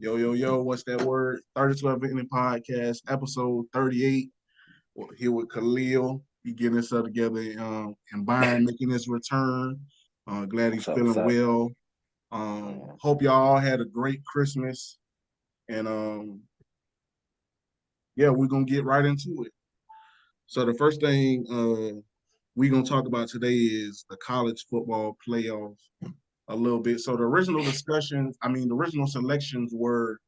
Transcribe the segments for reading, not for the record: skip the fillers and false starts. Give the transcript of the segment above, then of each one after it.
Yo, yo, yo, what's that word? 32 Inning Podcast, episode 38. Well, here with Khalil. He getting himself together and Byron making his return. Glad he's What's up? What's feeling up? well. Yeah. Hope y'all all had a great Christmas. And yeah, we're going to get right into it. So the first thing we're going to talk about today is the college football playoff a little bit. So the original the original selections were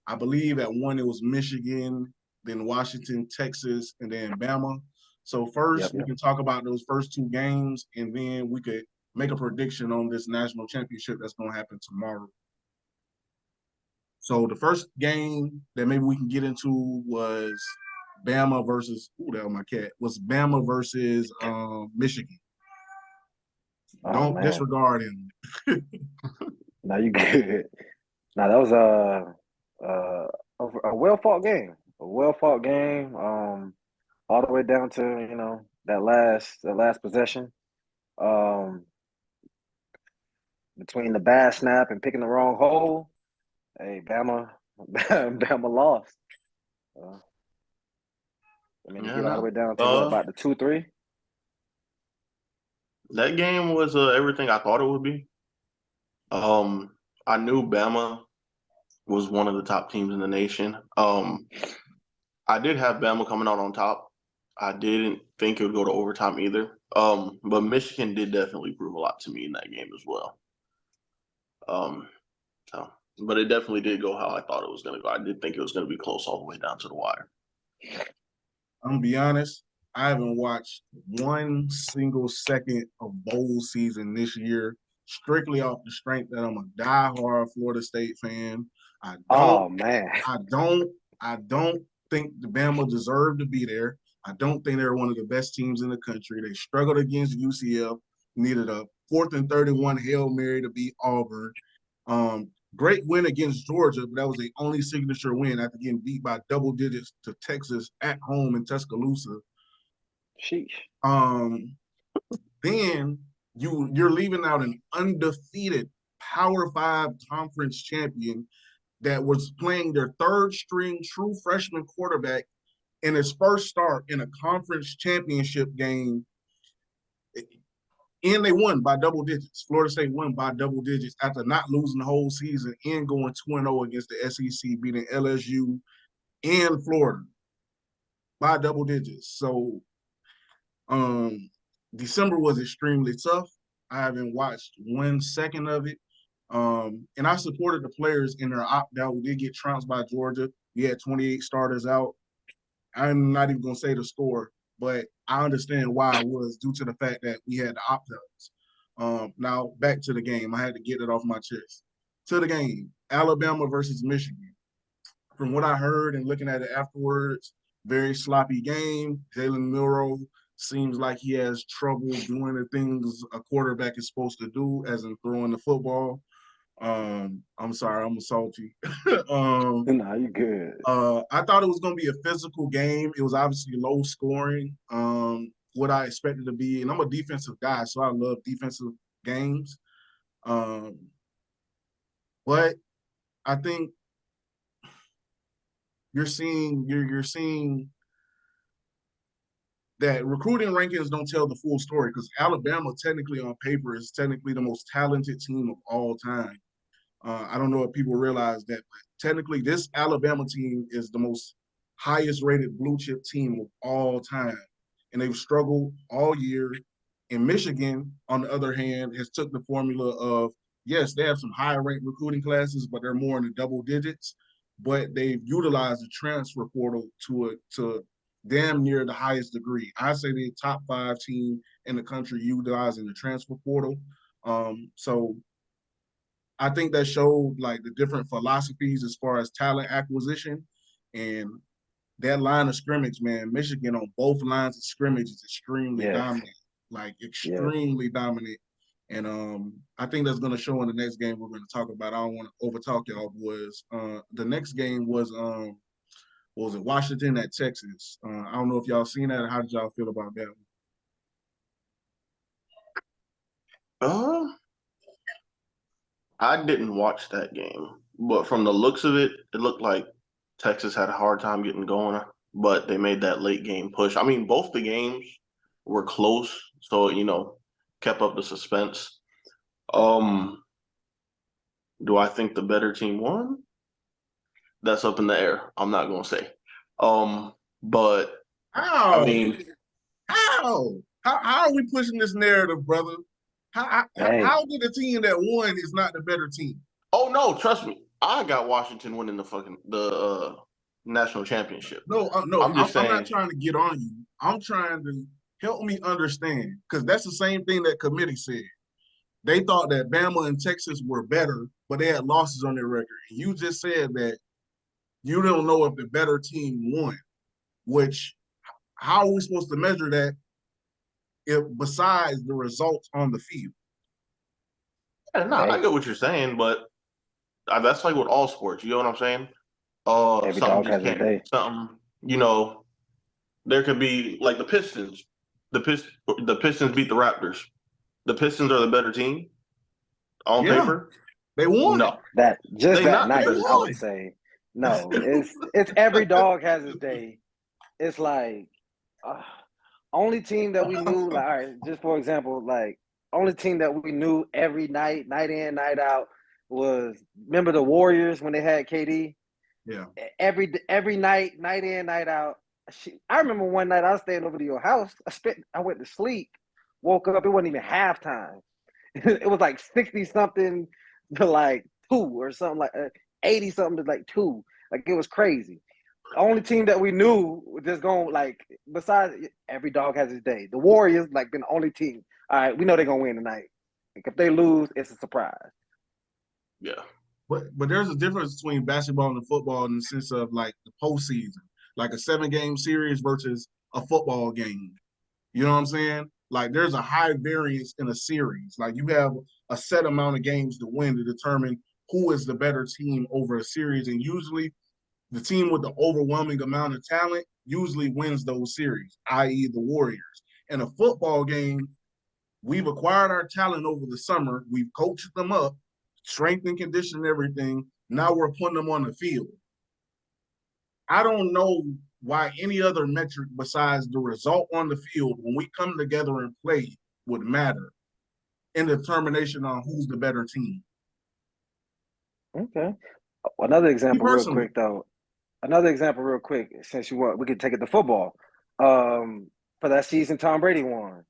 I believe at one it was Michigan, then Washington, Texas, and then Bama. So first Yep. we Yep. can talk about those first two games, and then we could make a prediction on this national championship that's going to happen tomorrow. So the first game that maybe we can get into was Bama versus that was my cat was Bama versus Michigan. Oh Don't man. disregard him. Now you good. Now that was a a well fought game. A well fought game. All the way down to that last possession. Um, between the bad snap and picking the wrong hole. Hey, Bama, Bama lost. Uh, to Yeah, get all the no. way down to what about the 2-3? That game was everything I thought it would be. I knew Bama was one of the top teams in the nation. I did have Bama coming out on top. I didn't think it would go to overtime either. But Michigan did definitely prove a lot to me in that game as well. Um, so, but it definitely did go how I thought it was going to go. I did think it was going to be close all the way down to the wire. I'm gonna be honest. I haven't watched one single second of bowl season this year, strictly off the strength that I'm a diehard Florida State fan. I don't, Oh man. I don't, I don't think the Bama deserve to be there. I don't think they're one of the best teams in the country. They struggled against UCF, needed a 4th and 31 Hail Mary to beat Auburn. Great win against Georgia, but that was the only signature win after getting beat by double digits to Texas at home in Tuscaloosa. Sheesh. Um, then you're leaving out an undefeated Power Five conference champion that was playing their third string true freshman quarterback in his first start in a conference championship game, and they won by double digits. Florida State won by double digits after not losing the whole season and going 2-0 against the SEC, beating LSU and Florida by double digits. So um, December was extremely tough. I haven't watched 1 second of it. And I supported the players in their opt-out. We did get trounced by Georgia. We had 28 starters out. I'm not even going to say the score, but I understand why it was due to the fact that we had the opt-outs. Now, back to the game. I had to get it off my chest. To the game, Alabama versus Michigan. From what I heard and looking at it afterwards, very sloppy game. Jalen Milroe seems like he has trouble doing the things a quarterback is supposed to do, as in throwing the football. I'm sorry, I'm salty. um, Nah, you good. I thought it was going to be a physical game. It was obviously low scoring. What I expected to be, and I'm a defensive guy, so I love defensive games. Um, but I think you're seeing that recruiting rankings don't tell the full story because Alabama technically on paper is technically the most talented team of all time. I don't know if people realize that, but technically this Alabama team is the most highest rated blue chip team of all time. And they've struggled all year. And Michigan, on the other hand, has took the formula of, yes, they have some higher ranked recruiting classes, but they're more in the double digits. But they've utilized the transfer portal to damn near the highest degree. I say the top 5 team in the country utilizing the transfer portal. So I think that showed like the different philosophies as far as talent acquisition and that line of scrimmage, man. Michigan on both lines of scrimmage is extremely Yes. dominant, like Yes. extremely dominant. And I think that's going to show in the next game we're going to talk about. I don't want to overtalk y'all boys. The next game was what was it, Washington at Texas. I don't know if y'all seen that. How did y'all feel about that? Uh, I didn't watch that game, but from the looks of it, it looked like Texas had a hard time getting going, but they made that late game push. I mean, both the games were close, so kept up the suspense. Do I think the better team won? That's up in the air. I'm not gonna say. But How? I mean, How are we pushing this narrative, brother? Hey, How did the team that won is not the better team? oh no, trust me, I got Washington winning the national championship. No, I'm just I'm not saying. trying to get on you. I'm trying to help me understand because that's the same thing that committee said. They thought that Bama and Texas were better, but they had losses on their record. And you just said that you don't know if the better team won. Which, how are we supposed to measure that if besides the results on the field? Yeah, no, I hey, get what you're saying, but that's like with all sports. You know what I'm saying? every Something dog just has his can't. day. Something there could be like the Pistons. The Pistons beat the Raptors. The Pistons are the better team on Yeah, paper. they won. No, Just they that, not the not They better I won. would team. say no. It's every dog has his day. It's like uh, only team that we knew, like all right, just for example, like only team that we knew every night, night in, night out, was remember the Warriors when they had KD? Yeah. Every night, night in, night out. I remember one night I was staying over to your house. I went to sleep, woke up. It wasn't even halftime. It was like 60 something to like 2 or something, like 80 something to like 2. Like it was crazy. The only team that we knew was just going, like, besides every dog has his day. The Warriors like been the only team. All right, we know they're gonna win tonight. Like, if they lose, it's a surprise. Yeah, But there's a difference between basketball and football in the sense of like the postseason, like a 7-game series versus a football game. You know what I'm saying? Like there's a high variance in a series. Like you have a set amount of games to win to determine who is the better team over a series. And usually the team with the overwhelming amount of talent usually wins those series, i.e. the Warriors. In a football game, we've acquired our talent over the summer. We've coached them up, strength and condition, everything. Now we're putting them on the field. I don't know why any other metric besides the result on the field when we come together and play would matter in determination on who's the better team. Okay. Another Me example, real personally. quick though. Another example, real quick, since you want, we could take it to football. For that season, Tom Brady won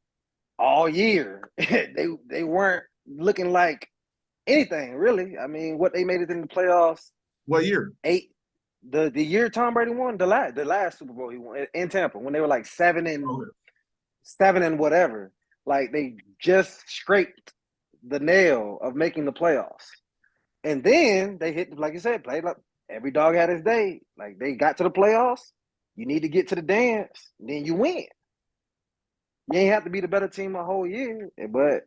all year. They weren't looking like anything really. I mean, what they made it in the playoffs, What year? 8 the year Tom Brady won, the last Super Bowl he won in Tampa, when they were like 7 and whatever. Like they just scraped the nail of making the playoffs. And then they hit, like you said, played like every dog had his day. Like they got to the playoffs. You need to get to the dance, then you win. You ain't have to be the better team the whole year, but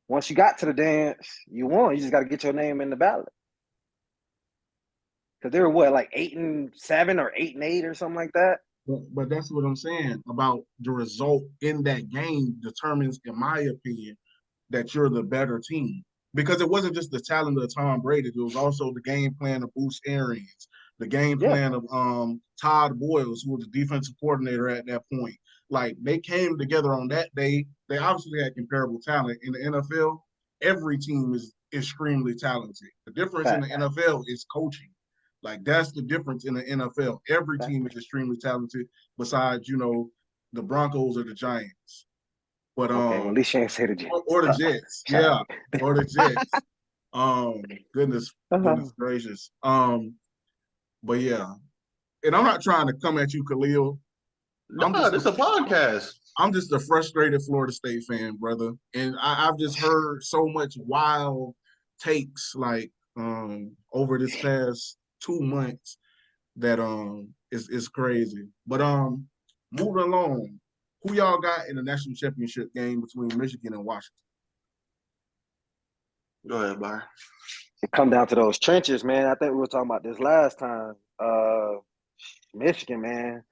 once you got to the dance, you won. You just got to get your name in the ballot. Because they were what, like 8-7 or 8-8 or something like that. But that's what I'm saying about the result in that game determines, in my opinion, that you're the better team. Because it wasn't just the talent of Tom Brady, it was also the game plan of Bruce Arians, the game Yeah, plan of Todd Boyles, who was the defensive coordinator at that point. Like they came together on that day. They obviously had comparable talent. In the NFL, every team is extremely talented. The difference in the fact, NFL is coaching. Like that's the difference in the NFL. Every fact. team is extremely talented, besides, the Broncos or the Giants. But Okay, well, at least you ain't say the Jets. or the Jets, Child. yeah, or the Jets. Goodness, Uh-huh. goodness gracious. But yeah, and I'm not trying to come at you, Khalil. I'm nah, just this is a podcast. I'm just a frustrated Florida State fan, brother, and I've just heard so much wild takes like over this past 2 months that is crazy. But moving along, who y'all got in the national championship game between Michigan and Washington? Go ahead, Byron. It come down to those trenches, man. I think we were talking about this last time. Michigan, man,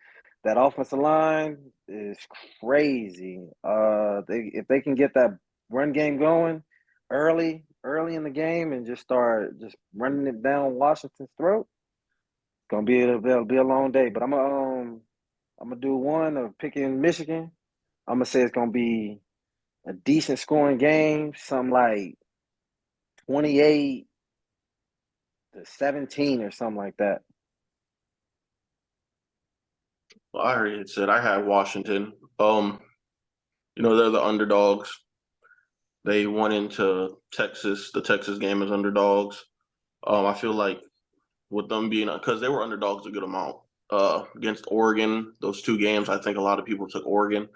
that offensive line is crazy. If they can get that run game going early, early in the game and just start just running it down Washington's throat, it's gonna be a long day. But I'm gonna do one of picking Michigan. I'm gonna say it's gonna be a decent scoring game, something like 28-17 or something like that. Well, I already said I had Washington. They're the underdogs. They went into Texas, the Texas game as underdogs. I feel like with them being, because they were underdogs a good amount against Oregon, those two games, I think a lot of people took Oregon.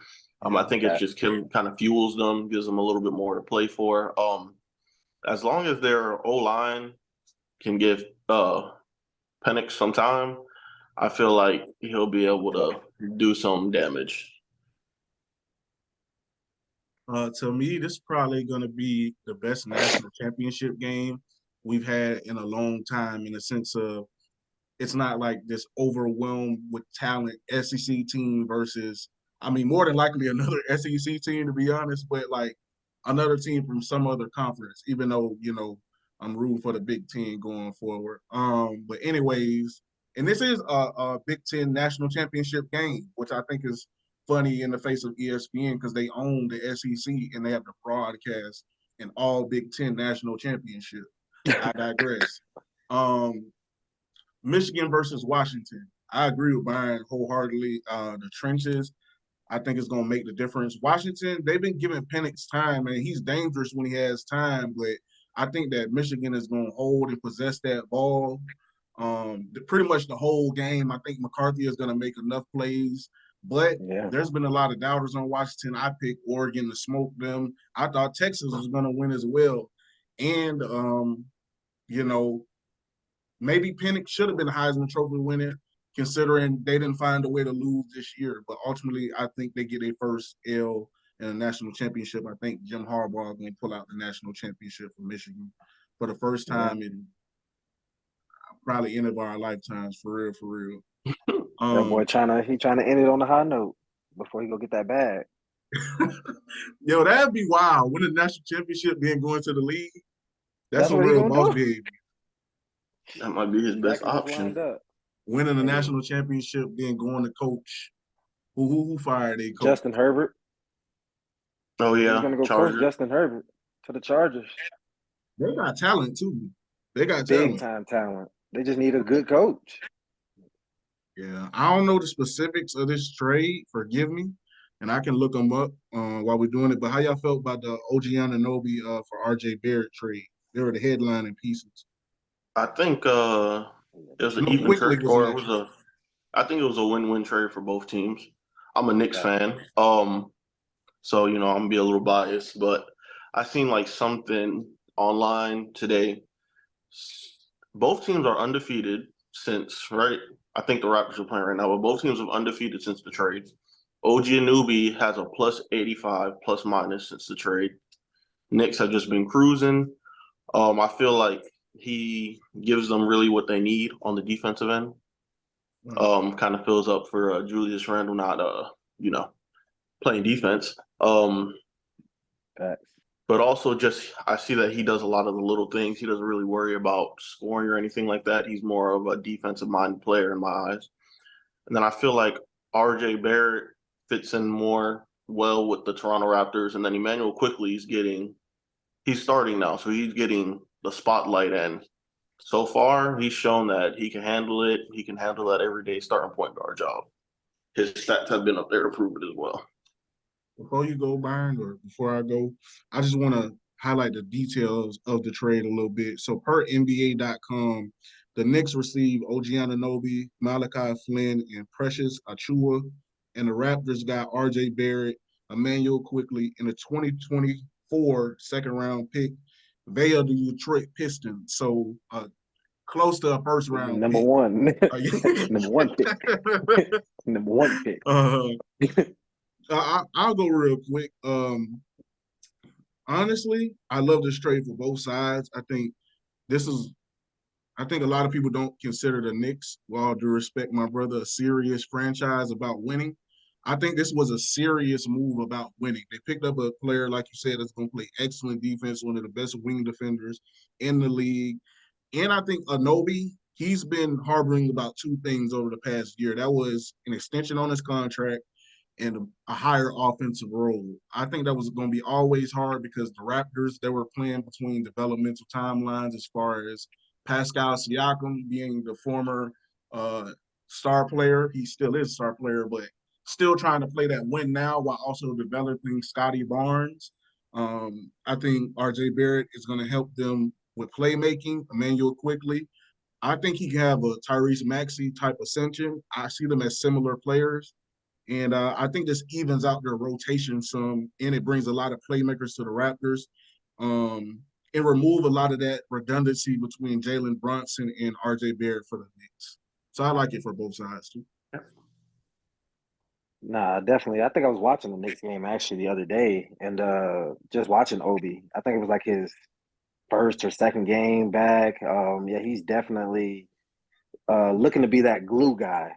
I think it's just kind of fuels them, gives them a little bit more to play for. As long as their O-line can give Penix some time, I feel like he'll be able to do some damage. To me, this is probably going to be the best national championship game we've had in a long time, in the sense of it's not like this overwhelmed with talent SEC team versus, I mean, more than likely another SEC team, to be honest, but like another team from some other conference, even though, I'm rooting for the Big Ten going forward. But anyways, and this is a Big Ten national championship game, which I think is funny in the face of ESPN because they own the SEC and they have the broadcast in all Big Ten national championship. I digress. Michigan versus Washington. I agree with Byron wholeheartedly. The trenches, I think, is going to make the difference. Washington, they've been giving Penix time, and he's dangerous when he has time, but I think that Michigan is going to hold and possess that ball pretty much the whole game. I think McCarthy is going to make enough plays, but there's been a lot of doubters on Washington. I picked Oregon to smoke them. I thought Texas was going to win as well. And, maybe Penix should have been a Heisman Trophy winner, considering they didn't find a way to lose this year. But ultimately, I think they get a first L in a national championship. I think Jim Harbaugh is going to pull out the national championship for Michigan for the first time in probably any of our lifetimes, for real, for real. That boy trying to end it on a high note before he go get that bag. Yo, that'd be wild. Winning the national championship, then going to the league. That's a what real boss behavior. That might be his best option. Winning the national championship, then going to coach. Who fired a coach? Justin Herbert. Oh yeah, he's gonna go coach Justin Herbert to the Chargers. They got talent too. They got big time talent. They just need a good coach. Yeah, I don't know the specifics of this trade. Forgive me, and I can look them up while we're doing it. But how y'all felt about the OG Anoboy for RJ Barrett trade? They were the headlining pieces. I think it was an even trade, or it was I think it was a win-win trade for both teams. I'm a Knicks fan, so I'm gonna be a little biased, but I seen like something online today. Both teams are undefeated since, right? I think the Raptors are playing right now, but both teams have undefeated since the trade. OG Anoboy has a plus 85 plus minus since the trade. Knicks have just been cruising. I feel like he gives them really what they need on the defensive end. Kind of fills up for Julius Randle not playing defense. But also just I see that he does a lot of the little things. He doesn't really worry about scoring or anything like that. He's more of a defensive minded player in my eyes. And then I feel like RJ Barrett fits in more well with the Toronto Raptors. And then Emmanuel Quickly he's starting now, so he's getting the spotlight. And so far, he's shown that he can handle it. He can handle that everyday starting point guard job. His stats have been up there to prove it as well. Before you go, Byron, or before I go, I just want to highlight the details of the trade a little bit. So per NBA.com, the Knicks received OG Anoboy, Malachi Flynn, and Precious Achiuwa, and the Raptors got RJ Barrett, Emmanuel Quickly, and a 2024 second-round pick via the Detroit Pistons. So close to a first-round number pick. One. Number one pick. Number one pick. I'll go real quick. Honestly, I love this trade for both sides. I think a lot of people don't consider the Knicks, with all due respect, my brother, a serious franchise about winning. I think this was a serious move about winning. They picked up a player, like you said, that's going to play excellent defense, one of the best wing defenders in the league. And I think Anoboy, he's been harboring about two things over the past year. That was an extension on his contract and a higher offensive role. I think that was going to be always hard because the Raptors, they were playing between developmental timelines as far as Pascal Siakam being the former star player. He still is a star player, but still trying to play that win now while also developing Scotty Barnes. I think RJ Barrett is going to help them with playmaking, Emmanuel quickly. I think he can have a Tyrese Maxey type ascension. I see them as similar players. And I think this evens out their rotation some, and it brings a lot of playmakers to the Raptors, and remove a lot of that redundancy between Jalen Brunson and RJ Barrett for the Knicks. So I like it for both sides too. Nah, definitely. I think I was watching the Knicks game actually the other day, and just watching Obi. I think it was like his first or second game back. Yeah, he's definitely looking to be that glue guy.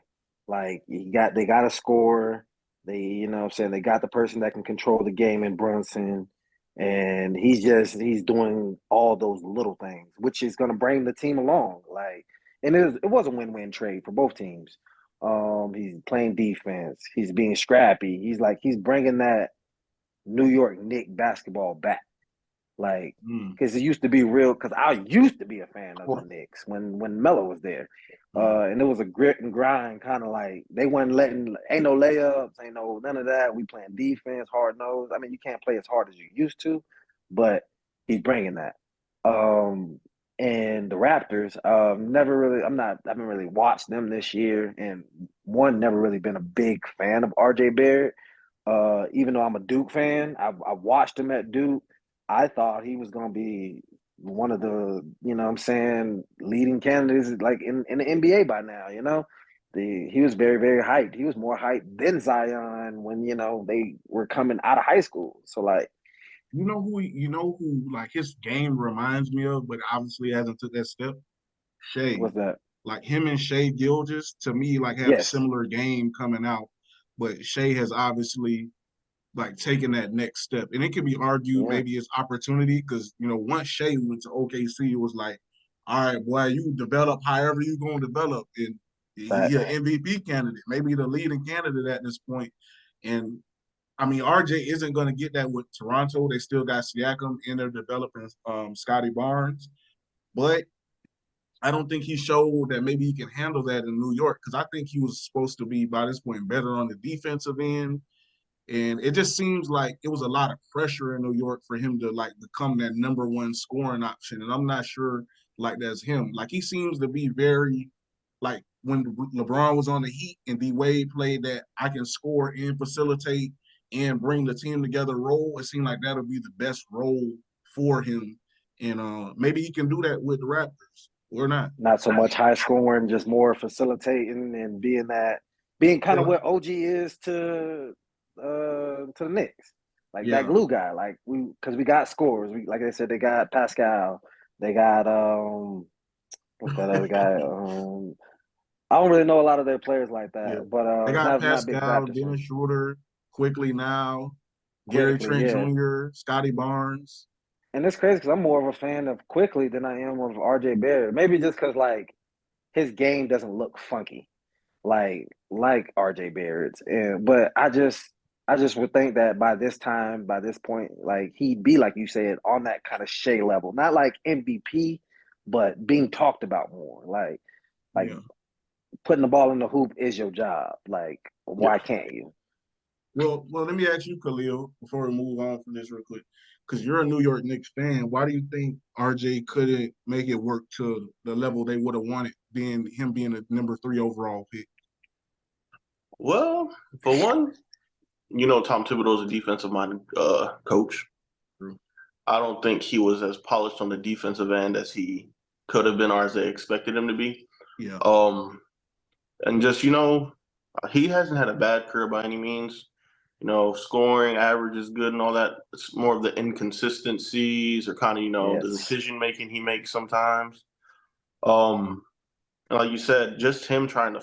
Like they got a score. They, what I'm saying, they got the person that can control the game in Brunson, and he's doing all those little things, which is going to bring the team along. Like, and it was a win-win trade for both teams. He's playing defense. He's being scrappy. He's bringing that New York Knicks basketball back. Like, because it used to be real. Because I used to be a fan of the Knicks when Melo was there, and it was a grit and grind kind of like they weren't ain't no layups, ain't no none of that. We playing defense, hard nose. I mean, you can't play as hard as you used to, but he's bringing that. And the Raptors, never really. I haven't really watched them this year, and never really been a big fan of RJ Barrett. Even though I'm a Duke fan, I watched him at Duke. I thought he was going to be one of the, leading candidates like in the NBA by now, He was very, very hyped. He was more hyped than Zion when, they were coming out of high school. So, like, you know who like his game reminds me of, but obviously hasn't took that step? Shai. What's that? Like him and Shai Gilgeous, to me, like have a Yes. similar game coming out. But Shai has obviously like taking that next step. And it can be argued maybe it's opportunity because, once Shai went to OKC, it was like, all right, boy, you develop however you going to develop. And he an MVP candidate, maybe the leading candidate at this point. And, I mean, RJ isn't going to get that with Toronto. They still got Siakam and they're developing Scotty Barnes. But I don't think he showed that maybe he can handle that in New York because I think he was supposed to be, by this point, better on the defensive end. And it just seems like it was a lot of pressure in New York for him to like become that number one scoring option. And I'm not sure like that's him. Like he seems to be very like when LeBron was on the Heat and D Wade played that I can score and facilitate and bring the team together role. It seemed like that'll be the best role for him. And maybe he can do that with the Raptors or not. Not so much high scoring, just more facilitating and being kind of what OG is to the Knicks, like that glue guy. Like because we got scores. Like I said, they got Pascal. They got what's that other guy? I don't really know a lot of their players like that, but they got not big Pascal, Raptors Dennis fans. Schroeder, Quickly now, Gary Trent Jr., Scotty Barnes. And it's crazy because I'm more of a fan of Quickly than I am of RJ Barrett. Maybe just because like his game doesn't look funky, like RJ Barrett's. But I just would think that by this point, like he'd be like you said on that kind of Shea level, not like MVP, but being talked about more. Like putting the ball in the hoop is your job. Like why can't you? Well, let me ask you, Khalil, before we move on from this real quick, because you're a New York Knicks fan. Why do you think RJ couldn't make it work to the level they would have wanted, being the number 3 overall pick? Well, for one, Tom Thibodeau's a defensive-minded coach. True. I don't think he was as polished on the defensive end as he could have been or as they expected him to be. Yeah. And just, he hasn't had a bad career by any means. Scoring average is good and all that. It's more of the inconsistencies or kind of, the decision-making he makes sometimes. And like you said, just him trying to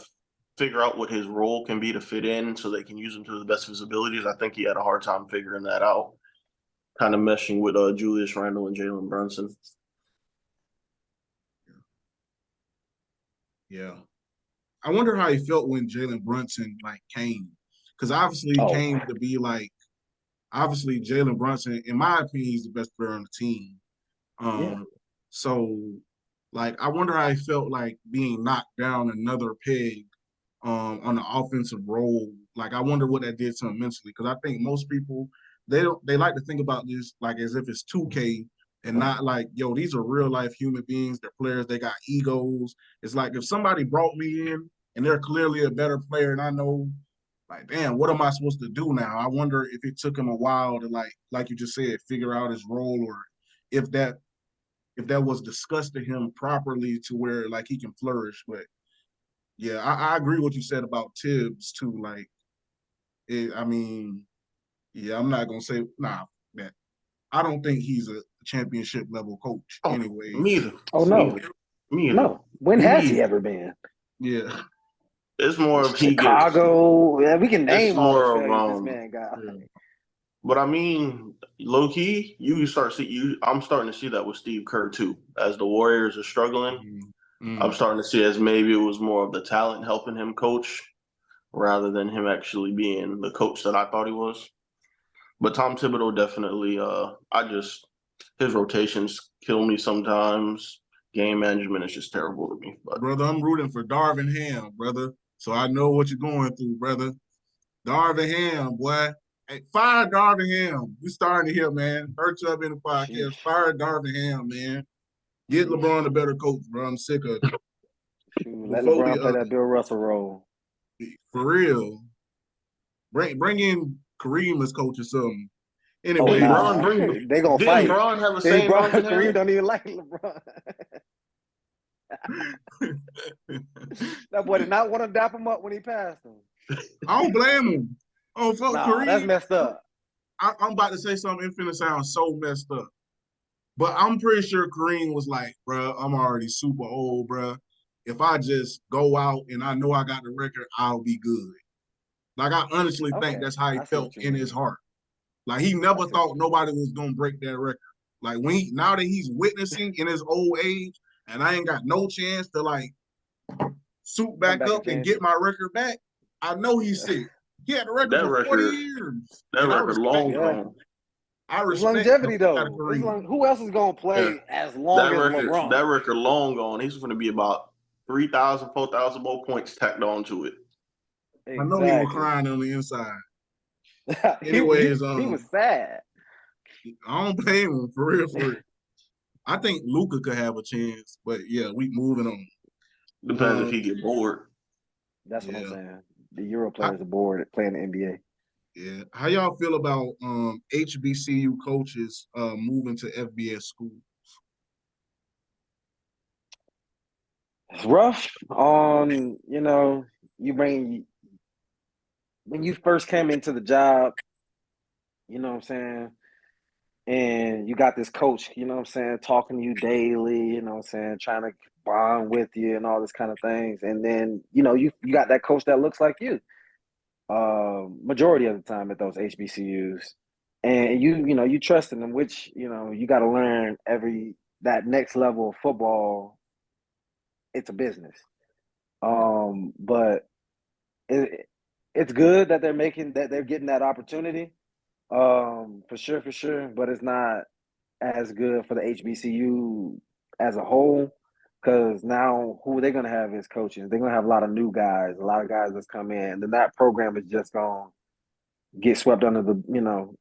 figure out what his role can be to fit in so they can use him to the best of his abilities. I think he had a hard time figuring that out, kind of meshing with Julius Randle and Jalen Brunson. Yeah. I wonder how he felt when Jalen Brunson came. Because obviously he came to be obviously Jalen Brunson, in my opinion, he's the best player on the team. So I wonder how he felt being knocked down another peg on the offensive role. I wonder what that did to him mentally. Because I think most people they like to think about this as if it's 2K and not yo, these are real life human beings. They're players. They got egos. It's if somebody brought me in and they're clearly a better player, and I know, damn, what am I supposed to do now? I wonder if it took him a while to like you just said, figure out his role, or if that was discussed to him properly to where he can flourish. But yeah, I agree with what you said about Tibbs too. I mean, yeah, I'm not gonna say that. I don't think he's a championship level coach anyway. Me either. Oh no, me either. No. When has he ever been? Yeah, it's more of Chicago. Yeah, we can name all the more failures this man got. Yeah. But I mean, low key, I'm starting to see that with Steve Kerr too. As the Warriors are struggling, I'm starting to see as maybe it was more of the talent helping him coach rather than him actually being the coach that I thought he was. But Tom Thibodeau definitely, his rotations kill me sometimes. Game management is just terrible to me. But brother, I'm rooting for Darvin Ham, brother. So I know what you're going through, brother. Darvin Ham, boy. Hey, fire Darvin Ham. We starting to hear, man. Hurt you up in the podcast. Fire Darvin Ham, man. Get LeBron a better coach, bro. I'm sick of it. Let LeBron play that Bill Russell role. For real. Bring in Kareem as coach or something. Anyway, they gonna fight. LeBron have the same Kareem don't even like LeBron. That boy did not want to dap him up when he passed him. I don't blame him. Oh, fuck Kareem. That's messed up. I'm about to say something. It's finna sound so messed up. But I'm pretty sure Kareem was like, bro, I'm already super old, bro. If I just go out and I know I got the record, I'll be good. I honestly think that's how he felt in his heart. He never thought nobody was gonna break that record. Now that he's witnessing in his old age, and I ain't got no chance to suit back up and get my record back, I know he's sick. He had the record for 40 years. That record long gone. I respect longevity though. Who else is gonna play as long as LeBron? That record long gone. He's gonna be about 3,000, 4,000 more points tacked onto it. Exactly. I know he was crying on the inside. Anyways, he was sad. I don't blame him for real. I think Luka could have a chance, but yeah, we moving on. Depends if he get bored. That's what I'm saying. The Euro players are bored playing the NBA. Yeah. How y'all feel about HBCU coaches moving to FBS schools? It's rough. When you first came into the job, you know what I'm saying, and you got this coach, you know what I'm saying, talking to you daily, you know what I'm saying, trying to bond with you and all this kind of things. And then, you got that coach that looks like you. Majority of the time at those HBCUs, and you trust in them, which you got to learn that next level of football. It's a business, but it's good that they're getting that opportunity, for sure. But it's not as good for the HBCU as a whole. Because now who they're going to have as coaches, they're going to have a lot of new guys, a lot of guys that's come in. And then that program is just going to get swept under the bridge.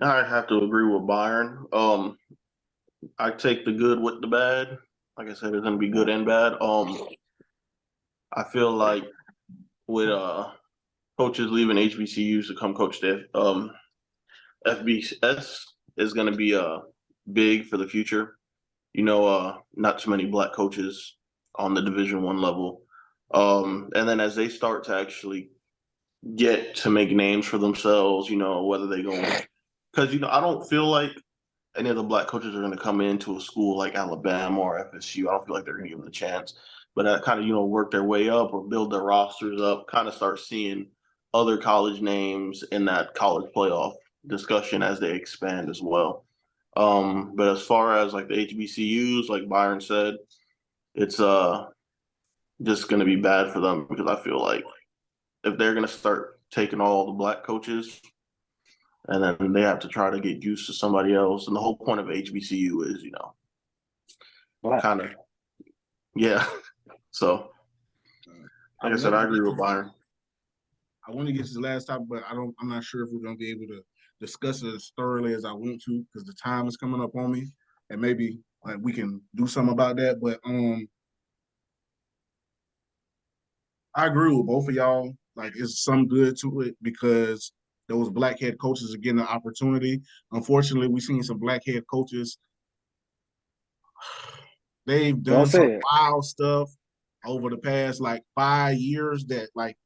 I have to agree with Byron. I take the good with the bad. Like I said, it's going to be good and bad. I feel like with coaches leaving HBCUs to come coach the FBS is going to be big for the future. Not too many black coaches on the Division I level. And then as they start to actually get to make names for themselves, whether they go – because, I don't feel like any of the black coaches are going to come into a school like Alabama or FSU. I don't feel like they're going to give them the chance. But kind of, work their way up or build their rosters up, kind of start seeing other college names in that college playoff discussion as they expand as well. But as far as like the HBCUs, like Byron said, it's just going to be bad for them because I feel like if they're going to start taking all the black coaches and then they have to try to get used to somebody else. And the whole point of HBCU is, kind of, yeah. So, like I said, I agree with Byron. I want to get to the last topic, but I'm not sure if we're going to be able to discuss it as thoroughly as I want to because the time is coming up on me, and maybe like we can do something about that. But I agree with both of y'all. Like, it's some good to it because those black head coaches are getting an opportunity. Unfortunately, we've seen some black head coaches. They've done some wild stuff over the past like 5 years that like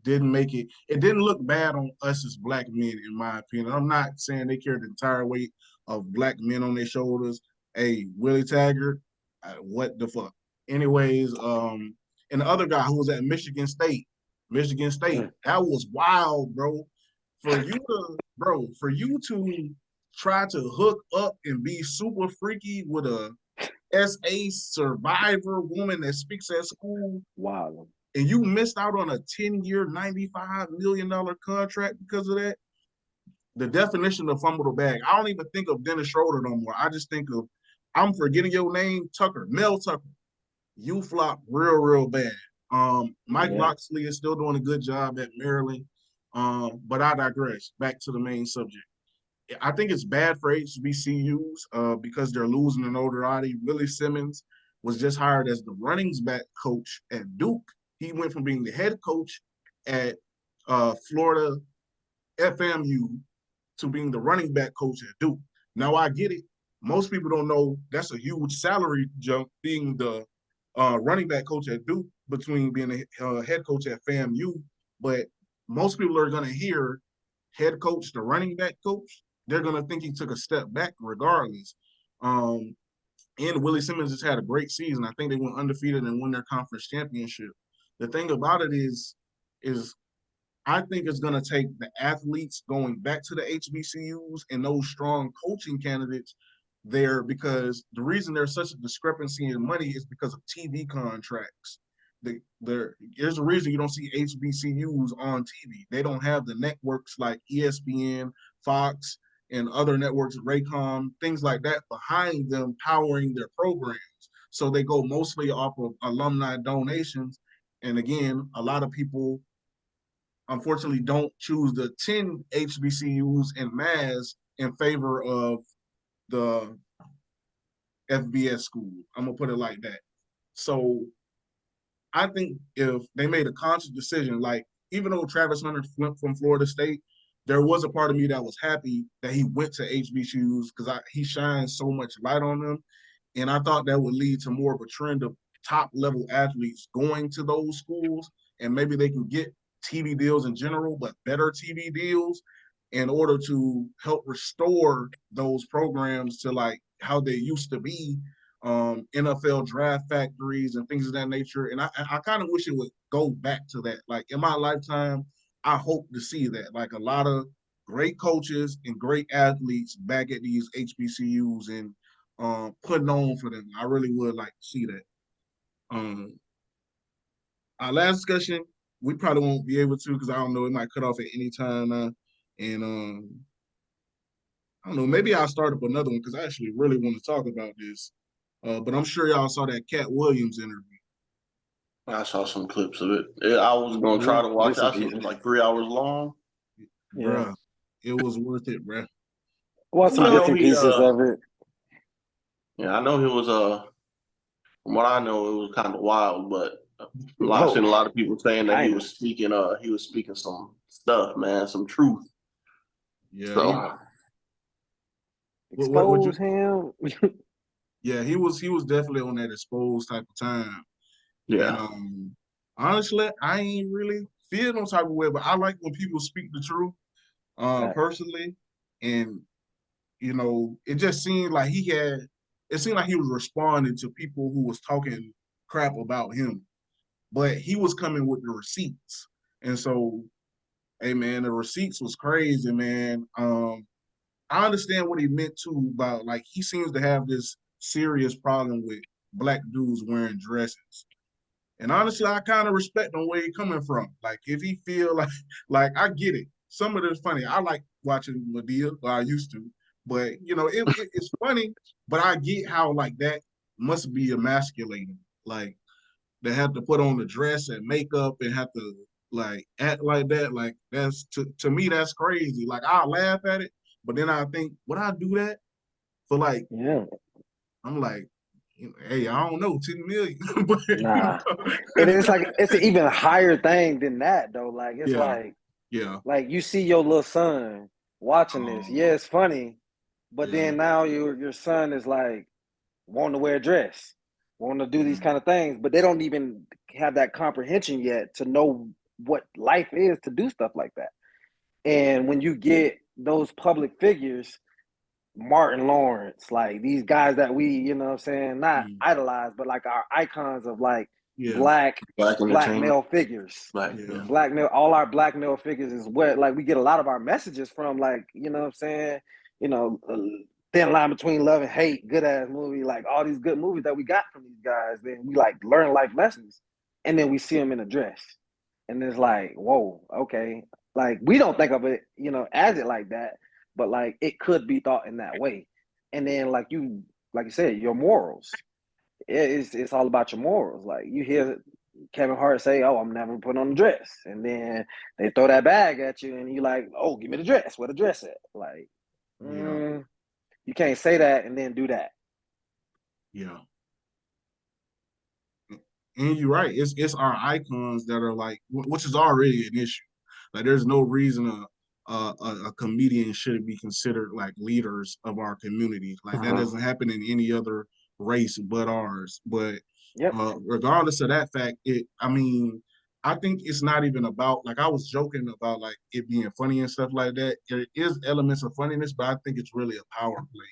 didn't make it. It didn't look bad on us as black men, in my opinion. I'm not saying they carry the entire weight of black men on their shoulders. Hey, Willie Taggart, what the fuck? Anyways, and the other guy who was at Michigan State, that was wild, bro. For you to try to hook up and be super freaky with a SA survivor woman that speaks at school. Wow. And you missed out on a 10-year, $95 million contract because of that. The definition of fumble the bag. I don't even think of Dennis Schroeder no more. I just think of, I'm forgetting your name, Mel Tucker. You flopped real bad. Mike Locksley is still doing a good job at Maryland. But I digress. Back to the main subject. I think it's bad for HBCUs because they're losing an notoriety. Willie Simmons was just hired as the running back coach at Duke. He went from being the head coach at Florida FMU to being the running back coach at Duke. Now, I get it. Most people don't know that's a huge salary jump being the running back coach at Duke between being a head coach at FAMU. But most people are going to hear head coach to running back coach. They're going to think he took a step back regardless. And Willie Simmons has had a great season. I think they went undefeated and won their conference championship. The thing about it is I think it's going to take the athletes going back to the HBCUs and those strong coaching candidates there, because the reason there's such a discrepancy in money is because of TV contracts. There's a reason you don't see HBCUs on TV. They don't have the networks like ESPN, Fox, and other networks, Raycom, things like that behind them powering their programs. So they go mostly off of alumni donations. And again, a lot of people unfortunately don't choose the 10 HBCUs en masse in favor of the FBS school. I'm going to put it like that. So I think if they made a conscious decision, like even though Travis Hunter went from Florida State, there was a part of me that was happy that he went to HBCUs because he shines so much light on them. And I thought that would lead to more of a trend of top-level athletes going to those schools, and maybe they can get TV deals in general, but better TV deals in order to help restore those programs to like how they used to be, NFL draft factories and things of that nature. And I kind of wish it would go back to that. Like in my lifetime, I hope to see that. Like a lot of great coaches and great athletes back at these HBCUs and putting on for them. I really would like to see that. Our last discussion, we probably won't be able to because I don't know, it might cut off at any time now. And I don't know, maybe I'll start up another one because I actually really want to talk about this. But I'm sure y'all saw that Katt Williams interview. I saw some clips of it. I was going to try to watch it. I think it was like 3 hours long. Bruh, it was worth it, bruh. Watch some different pieces of it. Yeah, I know he was, from what I know, it was kind of wild, but I've seen a lot of people saying that he was speaking some stuff, man, some truth. Yeah. So, expose him. Yeah, he was definitely on that exposed type of time. Yeah. And honestly, I ain't really feel no type of way, but I like when people speak the truth, personally. And you know, it just seemed like it seemed like he was responding to people who was talking crap about him, but he was coming with the receipts. And so, hey man, the receipts was crazy, man. I understand what he meant too about like he seems to have this serious problem with black dudes wearing dresses. And honestly, I kind of respect him where he coming from. Like if he feel like I get it. Some of it's funny. I like watching Madea, or I used to, but you know, it's funny. But I get how like that must be emasculating. Like they have to put on the dress and makeup and have to like act like that. Like that's to me that's crazy. Like I laugh at it, but then I think would I do that for like Yeah. I'm like, hey, I don't know, 10 million, but you Nah. know, And it's like it's an even higher thing than that though. Like it's yeah, yeah. like you see your little son watching this. Um, Yeah, it's funny, but yeah, then now your son is like wanting to wear a dress, wanting to do these yeah, kind of things, but they don't even have that comprehension yet to know what life is to do stuff like that. And when you get those public figures, Martin Lawrence, like these guys that we, you know what I'm saying, not mm, idolize, but like our icons of like yeah, Black black entertainment. male figures. Black, yeah, yeah. Black male, all our black male figures is what like we get a lot of our messages from, like, you know what I'm saying, you know, Thin Line Between Love and Hate, good ass movie, like all these good movies that we got from these guys. Then we like learn life lessons, and then we see them in a dress, and it's like, whoa, okay, like we don't think of it, you know, as it like that, but like it could be thought in that way. And then like you said, your morals. It's all about your morals. Like you hear Kevin Hart say, "Oh, I'm never putting on a dress," and then they throw that bag at you, and you like, "Oh, give me the dress. Where the dress at?" Like, yeah, you can't say that and then do that. yeah. And you're right. It's our icons that are like, which is already an issue. Like, there's no reason a comedian should be considered like leaders of our community. Like that Uh-huh. doesn't happen in any other race but ours. But Yep. regardless of that fact, I mean, I think it's not even about like I was joking about like it being funny and stuff like that. There is elements of funniness, but I think it's really a power play,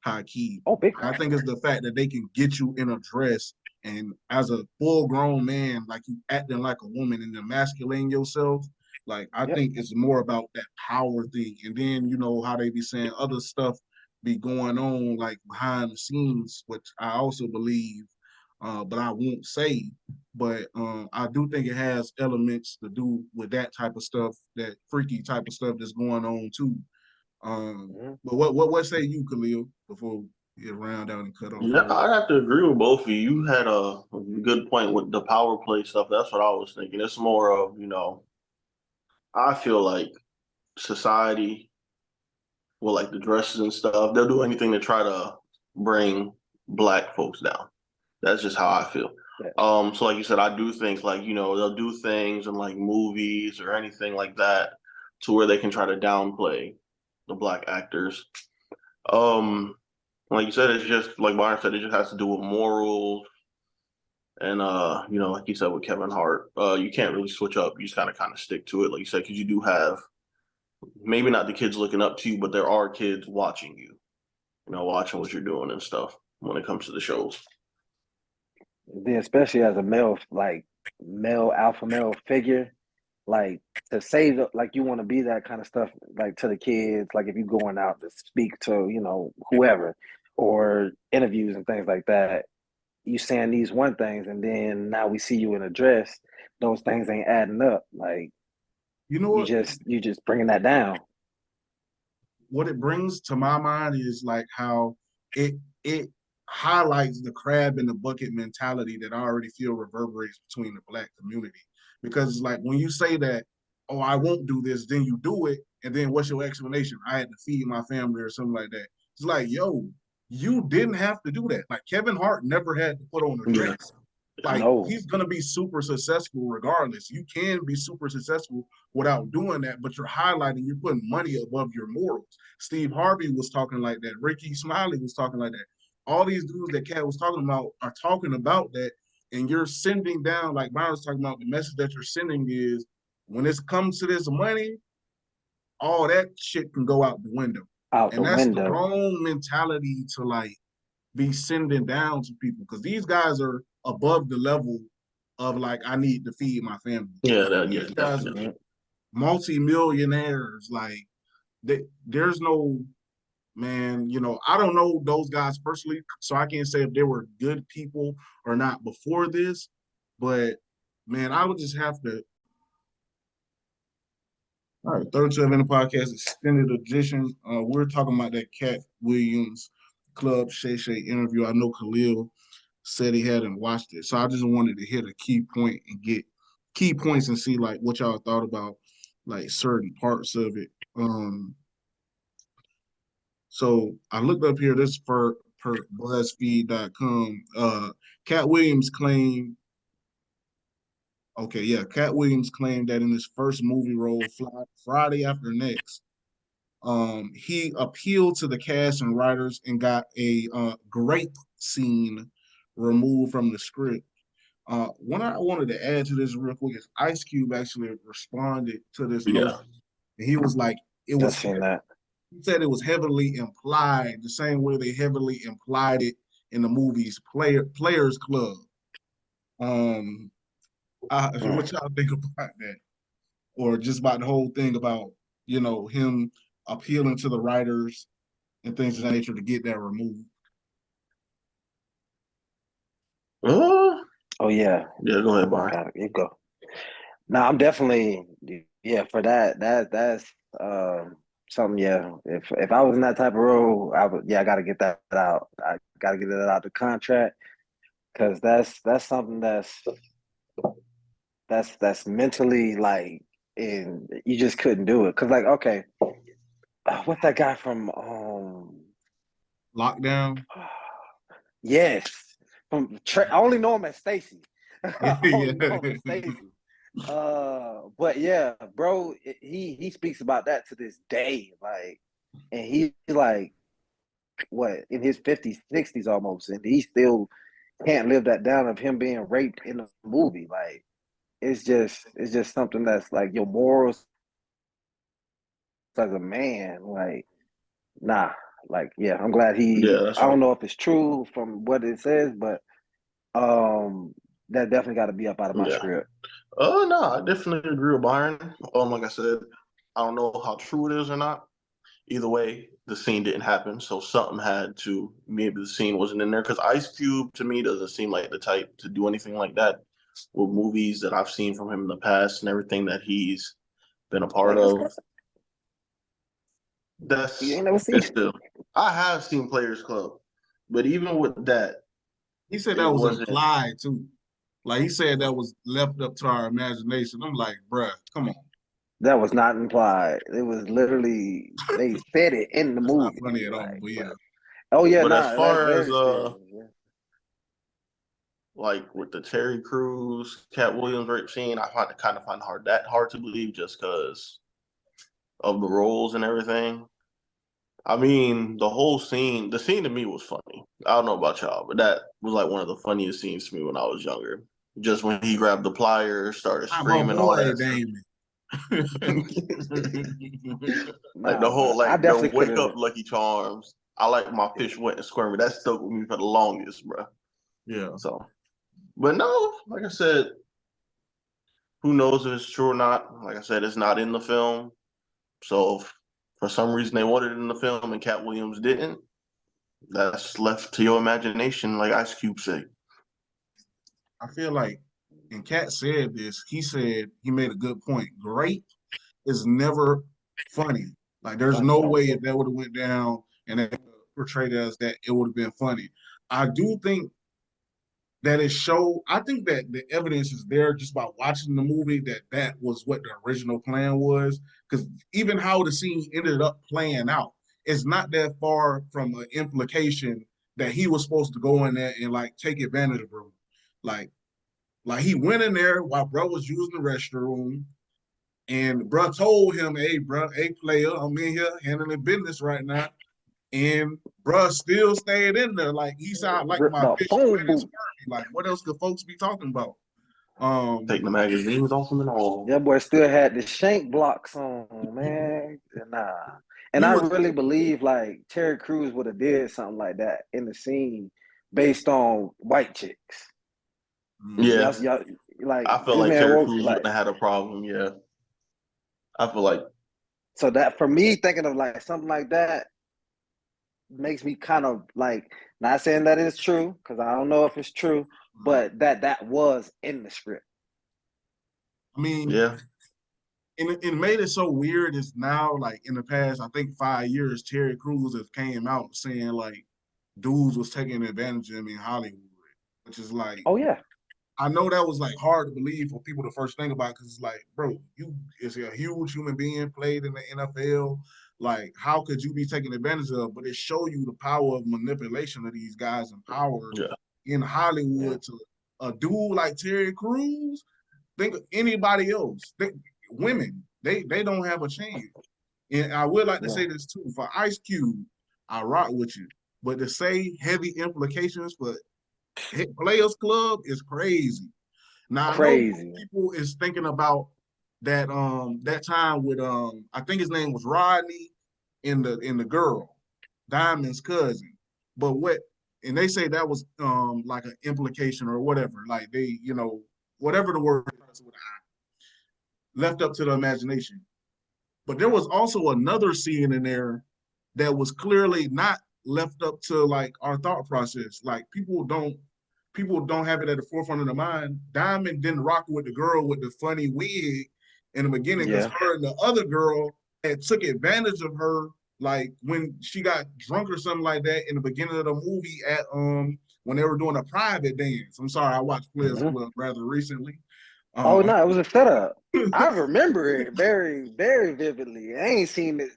high key. Oh, big I time. think it's the fact that they can get you in a dress and as a full grown man, like you acting like a woman and emasculating yourself. Like I Yep. think it's more about that power thing. And then you know how they be saying other stuff be going on like behind the scenes, which I also believe, but I won't say. But I do think it has elements to do with that type of stuff, that freaky type of stuff that's going on too. Mhm. But what say you, Khalil, before we get round out and cut off Yeah, here? I have to agree with both of you. You had a good point with the power play stuff. That's what I was thinking. It's more of, I feel like society, well, like the dresses and stuff, they'll do anything to try to bring black folks down. That's just how I feel. Yeah. So like you said, I do think like, they'll do things in like movies or anything like that to where they can try to downplay the black actors. Um, like you said, it's just like Byron said, it just has to do with morals. And like you said with Kevin Hart, you can't really switch up. You just kind of stick to it, like you said, because you do have maybe not the kids looking up to you, but there are kids watching you, watching what you're doing and stuff when it comes to the shows. Then especially as a male, like male alpha male figure, like to say that like you want to be that kind of stuff like to the kids, like if you're going out to speak to, you know, whoever or interviews and things like that, you saying these one things and then now we see you in a dress, those things ain't adding up. Like You know you just bringing that down. what it brings to my mind is like how it highlights the crab in the bucket mentality that I already feel reverberates between the black community. Because it's like when you say that, oh, I won't do this, then you do it, and then what's your explanation? I had to feed my family or something like that. It's like, yo, you didn't have to do that. Like Kevin Hart never had to put on a Yeah. dress. Like No. he's gonna be super successful regardless. You can be super successful without doing that, but you're highlighting, you're putting money above your morals. Steve Harvey was talking like that. Ricky Smiley was talking like that. All these dudes that Katt was talking about are talking about that, and you're sending down, like Byron was talking about, the message that you're sending is when it comes to this money, all that shit can go out the window. Out the And that's the window. wrong mentality to like be sending down to people because these guys are above the level of like I need to feed my family. Yeah, Like yeah, these guys are definitely. multi-millionaires. Like there's no man, I don't know those guys personally, so I can't say if they were good people or not before this, but man, I would just have to. All right, third to Event Podcast extended edition. We're talking about that Katt Williams Club Shay Shay interview. I know Khalil said he hadn't watched it, so I just wanted to hit a key point and get key points and see like what y'all thought about like certain parts of it. So I looked up here. This per BuzzFeed.com. Katt Williams claimed. Okay, yeah, Katt Williams claimed that in his first movie role, Friday After Next, he appealed to the cast and writers and got a grape scene removed from the script. What I wanted to add to this real quick is Ice Cube actually responded to this Yeah. notion, and he was like, "It I was." seen that. He said it was heavily implied, the same way they heavily implied it in the movies Players Club. Um, what y'all think about that, or just about the whole thing about him appealing to the writers and things of that nature to get that removed? Oh yeah. Yeah, go ahead, Byron. Got it. You go. Now I'm definitely for that. That's something. Yeah, if I was in that type of role, I would. Yeah, I got to get that out. I got to get it out the contract because that's something that's mentally like, and you just couldn't do it because like okay, what's that guy from Lockdown. Yes, I only know him as Stacy. Yeah, I only know him as Stacy. But yeah, bro, he speaks about that to this day, like, and he's like, what, in his 50s, 60s almost, and he still can't live that down of him being raped in a movie. Like, it's just something that's like your morals as a man, like, nah, like, yeah, I'm glad Yeah, that's I right. don't know if it's true from what it says, but that definitely got to be up out of my Yeah. script. No, I definitely agree with Byron. Like I said, I don't know how true it is or not. Either way, the scene didn't happen, so something had to. Maybe the scene wasn't in there because Ice Cube to me doesn't seem like the type to do anything like that with movies that I've seen from him in the past and everything that he's been a part Players of. Club? You That's ain't never seen it's it? still. I have seen Players Club, but even with that, he said it that was wasn't. implied too. Like he said that was left up to our imagination. I'm like, bruh, come on. That was not implied. It was literally they said it in the That's not movie. funny at all. Like, But but yeah, oh yeah, But as nah, that's far as very serious. Yeah. like with the Terry Crews, Katt Williams rape scene, I kind of find hard to believe just because of the roles and everything. I mean, the scene to me was funny. I don't know about y'all, but that was like one of the funniest scenes to me when I was younger. Just when he grabbed the pliers, started not my screaming, all boy, that stuff. Damon. Like the Nah, whole, but I like the definitely could wake up have. Lucky Charms. I like my fish wet and squirmy. That stuck with me for the longest, bro. Yeah. So, but no, like I said, who knows if it's true or not? Like I said, it's not in the film. So if for some reason they wanted it in the film and Katt Williams didn't, that's left to your imagination, like Ice Cube said. I feel like, and Kat said this, he said he made a good point. Great is never funny. Like there's no way if that would have went down and they portrayed it as that, it would have been funny. I do think that I think that the evidence is there just by watching the movie that was what the original plan was. Because even how the scene ended up playing out, it's not that far from an implication that he was supposed to go in there and like take advantage of her. Like, like he went in there while bro was using the restroom, and bro told him, "Hey, bro, hey player, I'm in here handling business right now." And bruh still stayed in there. Like he said, like Ripped my the fish wet phone and booth. squirmy. Like what else could folks be talking about? Take the magazines off him and all. That boy still had the shank blocks on, man. Nah. And I really believe like Terry Crews would have did something like that in the scene based on white chicks. Yeah. Y'all, like I feel this like man Terry wrote Crews like wouldn't have had a problem. Yeah. I feel like. so that for me thinking of like something like that makes me kind of like not saying that it's true because I don't know if it's true, but that was in the script. I mean, Yeah. and it made it so weird is now, like in the past, I think 5 years, Terry Crews has came out saying like dudes was taking advantage of him in Hollywood, which is like, Oh yeah. I know that was like hard to believe for people to first think about because it's like, bro, you is a huge human being, played in the NFL. Like, how could you be taken advantage of? But it show you the power of manipulation of these guys and power Yeah. in Hollywood to a dude like Terry Crews. Think of anybody else. Women, they don't have a chance. And I would like to say this too. For Ice Cube, I rock with you. But to say heavy implications for Players Club is crazy. Now I know people is thinking about that time with I think his name was Rodney and the girl, Diamond's cousin. But and they say that was like an implication or whatever. Like they, whatever the word is, left up to the imagination. But there was also another scene in there that was clearly not left up to like our thought process. Like people don't have it at the forefront of their mind. Diamond didn't rock with the girl with the funny wig in the beginning because her and the other girl had took advantage of her, like when she got drunk or something like that in the beginning of the movie at when they were doing a private dance. I'm sorry, I watched Players Club rather recently. Oh no, it was a setup. I remember it very, very vividly. I ain't seen it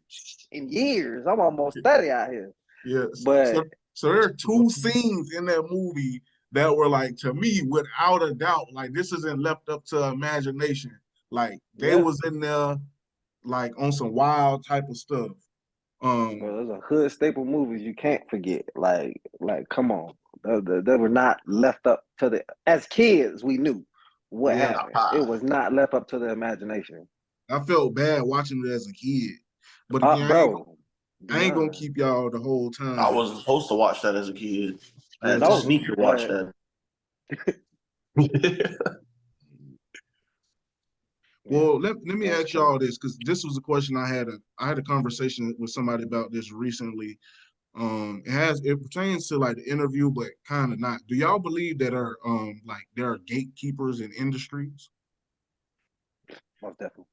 in years. I'm almost 30 out here. Yes. But so there are two scenes in that movie that were like, to me, without a doubt, like this isn't left up to imagination. Like they was in there like on some wild type of stuff. Well, those are hood staple movies you can't forget. Like come on. They were not left up to the as kids we knew what happened. It was not left up to the imagination. I felt bad watching it as a kid. But again, I ain't gonna keep y'all the whole time. I was supposed to watch that as a kid. I had to sneak to watch that. Well, let me ask y'all this, because this was a question I had a conversation with somebody about this recently. It pertains to like the interview, but kind of not. Do y'all believe that there are gatekeepers in industries? Most definitely.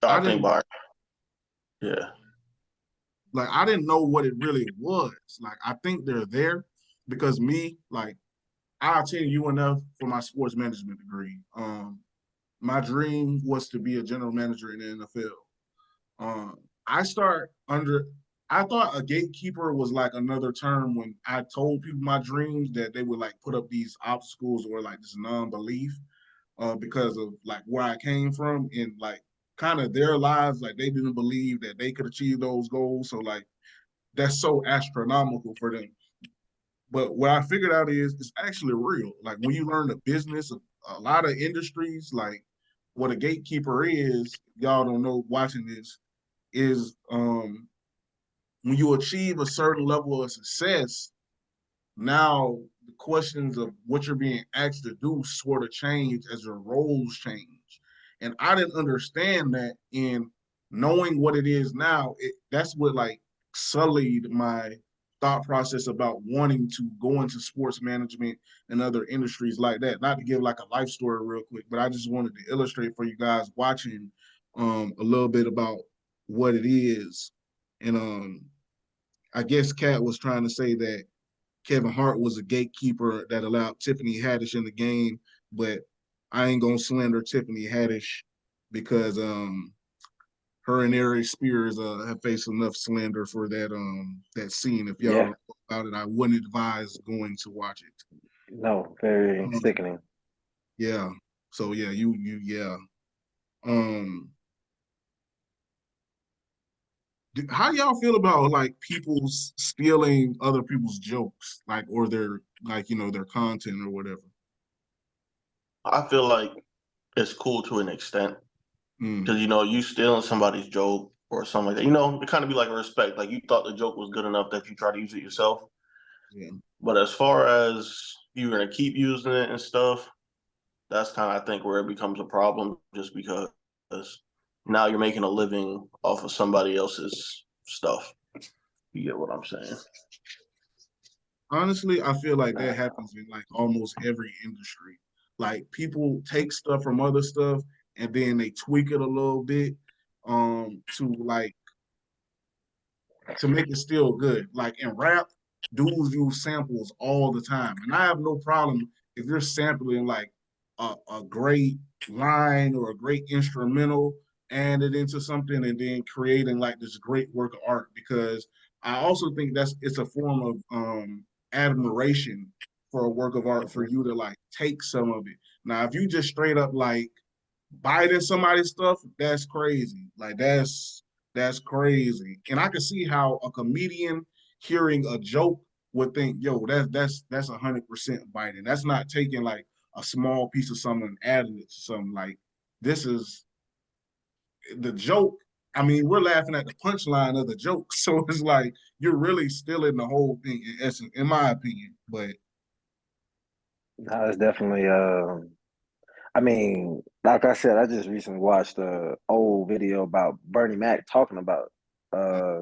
I think Byron. Yeah. Like I didn't know what it really was. Like I think they're there because I attended UNF for my sports management degree. My dream was to be a general manager in the NFL. I thought a gatekeeper was like another term when I told people my dreams that they would like put up these obstacles or like this non-belief because of like where I came from and like kind of their lives, like they didn't believe that they could achieve those goals. So like that's so astronomical for them. But what I figured out is it's actually real. Like when you learn the business of a lot of industries, like what a gatekeeper is, y'all don't know watching this, is when you achieve a certain level of success, now the questions of what you're being asked to do sort of change as your roles change. And I didn't understand that, in knowing what it is now, that's what like sullied my thought process about wanting to go into sports management and other industries like that. Not to give like a life story real quick, but I just wanted to illustrate for you guys watching a little bit about what it is. And I guess Katt was trying to say that Kevin Hart was a gatekeeper that allowed Tiffany Haddish in the game, but I ain't gonna slander Tiffany Haddish because her and Ari Spears have faced enough slander for that scene. If y'all know about it, I wouldn't advise going to watch it. No, very sickening. Yeah. So yeah, yeah. How do y'all feel about like people stealing other people's jokes, like or their their content or whatever? I feel like it's cool to an extent. Because, you stealing somebody's joke or something like that. It kind of be like a respect. Like, you thought the joke was good enough that you try to use it yourself. Yeah. But as far as you're going to keep using it and stuff, that's kind of, I think, where it becomes a problem, just because now you're making a living off of somebody else's stuff. You get what I'm saying? Honestly, I feel like that happens in like almost every industry. Like people take stuff from other stuff and then they tweak it a little bit to like to make it still good. Like in rap, dudes use samples all the time. And I have no problem if you're sampling like a great line or a great instrumental and it into something and then creating like this great work of art, because I also think it's a form of admiration for a work of art for you to like take some of it. Now, if you just straight up like biting somebody's stuff, that's crazy. Like that's crazy. And I can see how a comedian hearing a joke would think, yo, that's 100% biting. That's not taking like a small piece of something and adding it to something. Like this is the joke. I mean, we're laughing at the punchline of the joke. So it's like you're really stealing the whole thing in essence, in my opinion. But No, it's definitely I mean, like I said, I just recently watched a old video about Bernie Mac talking about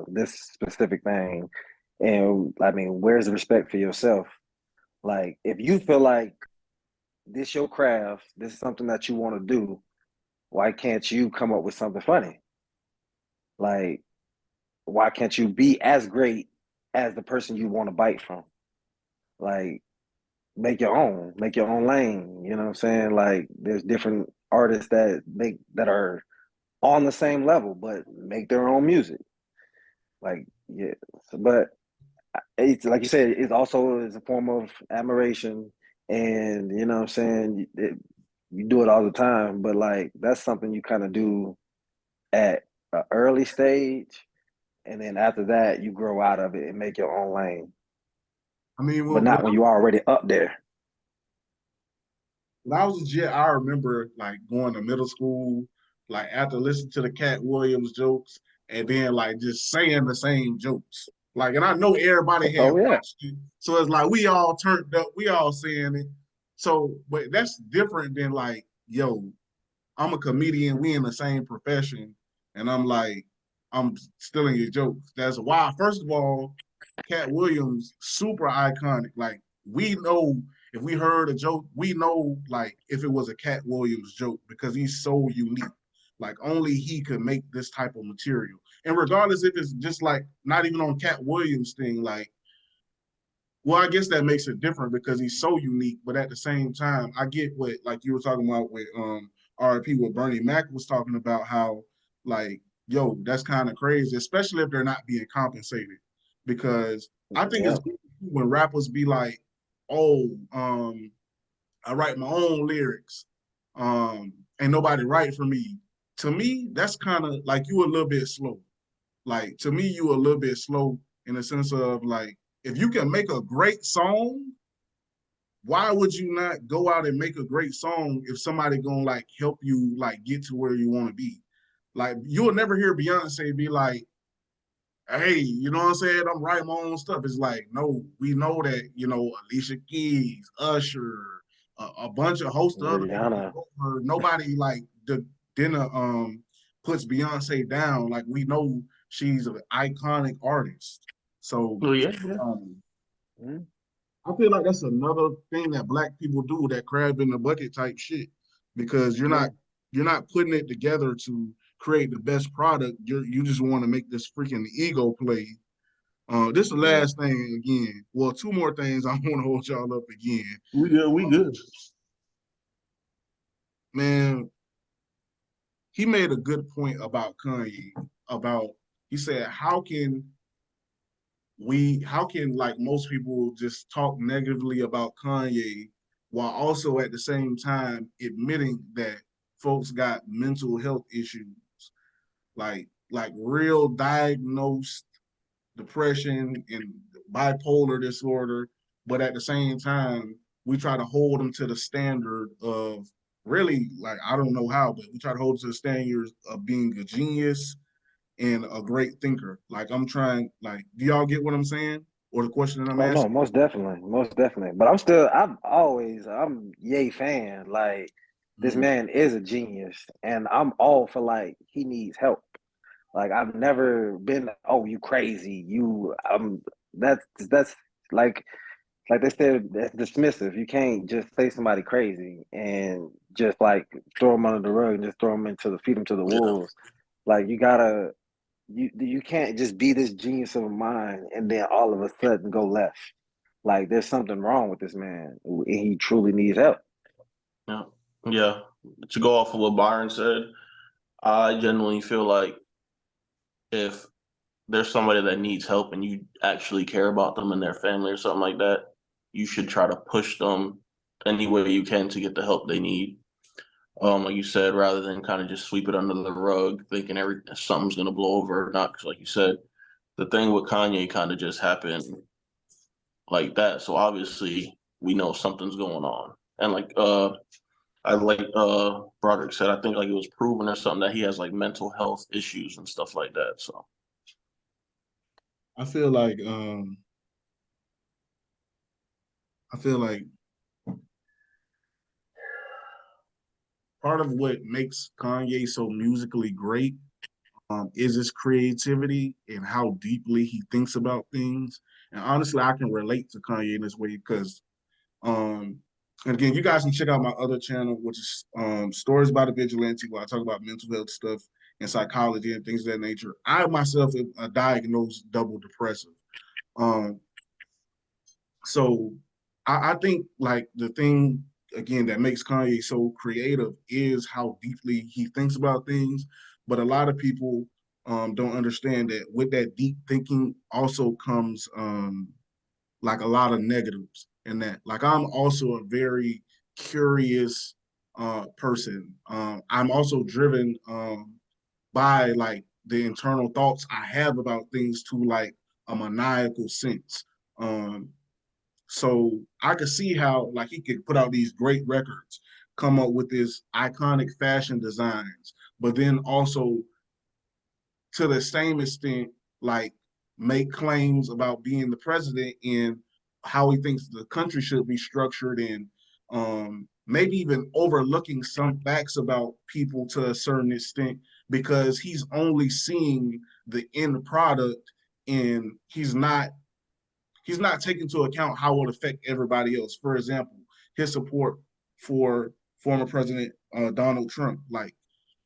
this specific thing. And I mean, where's the respect for yourself? Like, if you feel like this your craft, this is something that you want to do, why can't you come up with something funny? Like, why can't you be as great as the person you want to bite from? Like, make your own lane. You know what I'm saying? Like, there's different artists that are on the same level, but make their own music. Like, yeah, but it's like you said, it also is a form of admiration, and you know what I'm saying. You do it all the time, but like that's something you kind of do at an early stage, and then after that, you grow out of it and make your own lane. I mean, But not when you're already up there. when I was a kid, I remember like going to middle school, like after listening to the Katt Williams jokes, and then like just saying the same jokes. Like, and I know everybody had Oh yeah, watched it, so it's like we all turned up, we all saying it. So, but that's different than like, yo, I'm a comedian, we in the same profession, and I'm like, I'm stealing your jokes. That's why, first of all, Katt Williams, super iconic. Like, we know if we heard a joke, we know like if it was a Katt Williams joke because he's so unique. Like only he could make this type of material. And regardless if it's just like not even on Katt Williams thing, like, well, I guess that makes it different because he's so unique. But at the same time, I get what like you were talking about with RP, what Bernie Mac was talking about, how like, yo, that's kind of crazy, especially if they're not being compensated. Because I think yeah. it's good when rappers be like, oh, I write my own lyrics. Ain't nobody write for me. To me, that's kind of like you a little bit slow. Like to me, you a little bit slow in the sense of like, if you can make a great song, why would you not go out and make a great song if somebody gonna like help you like get to where you want to be? Like you'll never hear Beyonce be like, hey, you know what I'm saying? I'm writing my own stuff. It's like, no, we know that, Alicia Keys, Usher, a bunch of host of other people Rihanna. before her. Nobody like the dinner puts Beyonce down. Like we know she's an iconic artist. So Well, yeah. um Mm-hmm. I feel like that's another thing that black people do, that crab in the bucket type shit, because Yeah. you're not putting it together to create the best product. You just want to make this freaking ego play. This is the Yeah. last thing again. Well, two more things I want to hold y'all up again. We good. We good. Man, he made a good point about Kanye. About he said, how can like most people just talk negatively about Kanye while also at the same time admitting that folks got mental health issues, like real diagnosed depression and bipolar disorder, but at the same time we try to hold them to the standard of really, like, I don't know how, but we try to hold to the standards of being a genius and a great thinker. Like, I'm trying, like, do y'all get what I'm saying? Or the question that I'm Oh no, asking? most definitely, most definitely. But I'm Ye fan. Like this Mm. man is a genius, and I'm all for like he needs help. Like I've never been, oh, you crazy, that's like they said, that's dismissive. You can't just say somebody crazy and just like throw them under the rug and just throw them feed them to the Yeah. wolves. Like you can't just be this genius of a mind and then all of a sudden go left. Like there's something wrong with this man. And he truly needs help. Yeah. Yeah. To go off of what Byron said, I genuinely feel like if there's somebody that needs help and you actually care about them and their family or something like that, you should try to push them any way you can to get the help they need. Like you said, rather than kind of just sweep it under the rug, thinking something's gonna blow over or not. Because, like you said, the thing with Kanye kind of just happened like that. So obviously, we know something's going on. And I like Brodrick said, I think like it was proven or something that he has like mental health issues and stuff like that. So I feel like I feel like part of what makes Kanye so musically great is his creativity and how deeply he thinks about things. And honestly, I can relate to Kanye in this way because, um, and again, you guys can check out my other channel, which is Stories by the Vigilante, where I talk about mental health stuff and psychology and things of that nature. I myself am a diagnosed double depressive. Um, so I think like the thing again that makes Kanye so creative is how deeply he thinks about things. But a lot of people don't understand that with that deep thinking also comes like a lot of negatives in that. Like I'm also a very curious person. I'm also driven by like the internal thoughts I have about things to like a maniacal sense. Um, so I could see how like he could put out these great records, come up with this iconic fashion designs, but then also to the same extent, like make claims about being the president and how he thinks the country should be structured and maybe even overlooking some facts about people to a certain extent because he's only seeing the end product and he's not taking into account how it will affect everybody else. For example, his support for former President Donald Trump. Like,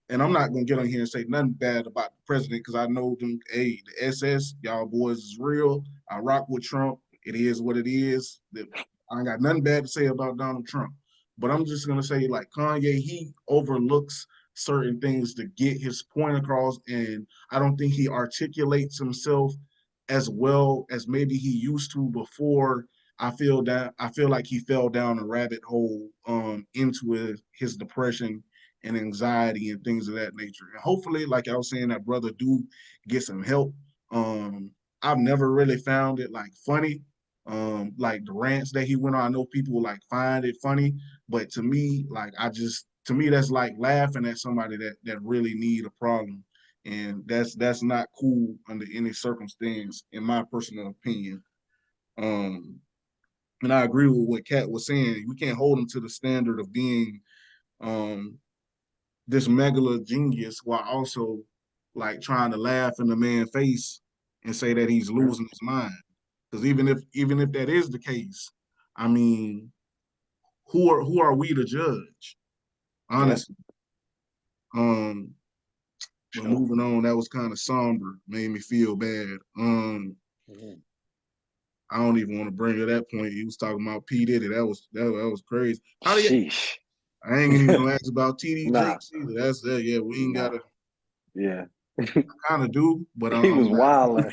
and I'm not gonna get on here and say nothing bad about the president because I know them. Hey, the SS, y'all boys is real. I rock with Trump. It is what it is. I ain't got nothing bad to say about Donald Trump. But I'm just gonna say, like Kanye, he overlooks certain things to get his point across, and I don't think he articulates himself as well as maybe he used to before. I feel like he fell down a rabbit hole into his depression and anxiety and things of that nature. And hopefully, like I was saying, that brother do get some help. I've never really found it like funny. Like the rants that he went on, I know people like find it funny, but to me, like to me that's like laughing at somebody that really need a problem and that's not cool under any circumstance, in my personal opinion. Um, and I agree with what Katt was saying. We can't hold him to the standard of being um, this megalo genius while also like trying to laugh in the man's face and say that he's losing his mind. Because even if that is the case, I mean, who are we to judge? Yeah. Honestly. Um, but sure. moving on, that was kind of somber, made me feel bad. Mhm. I don't even want to bring it that point. He was talking about P. Diddy. That was crazy. How do you Sheesh. I ain't even gonna ask about TD Nah, Jakes either. That's that. Yeah, we ain't nah. gotta Yeah. kind of do, but He I'm was glad. wilding.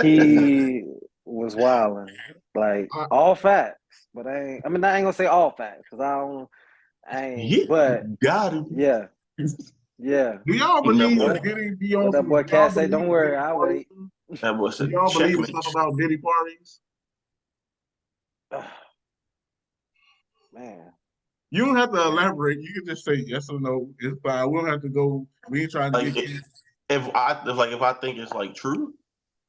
Yeah. He was wilding. Like I, all facts. But I mean I ain't gonna say all facts because I ain't Yeah, but got him. yeah, yeah. do y'all You know believe what? Diddy be What on that some? boy Do y'all Cat say, don't believe worry, Diddy I'll parties? wait. That boy Do said y'all believe the checkmate. stuff about Diddy parties? Man. You don't have to elaborate. You can just say yes or no. It's fine. We don't have to go. We ain't trying to Like get kids. if I think it's like true,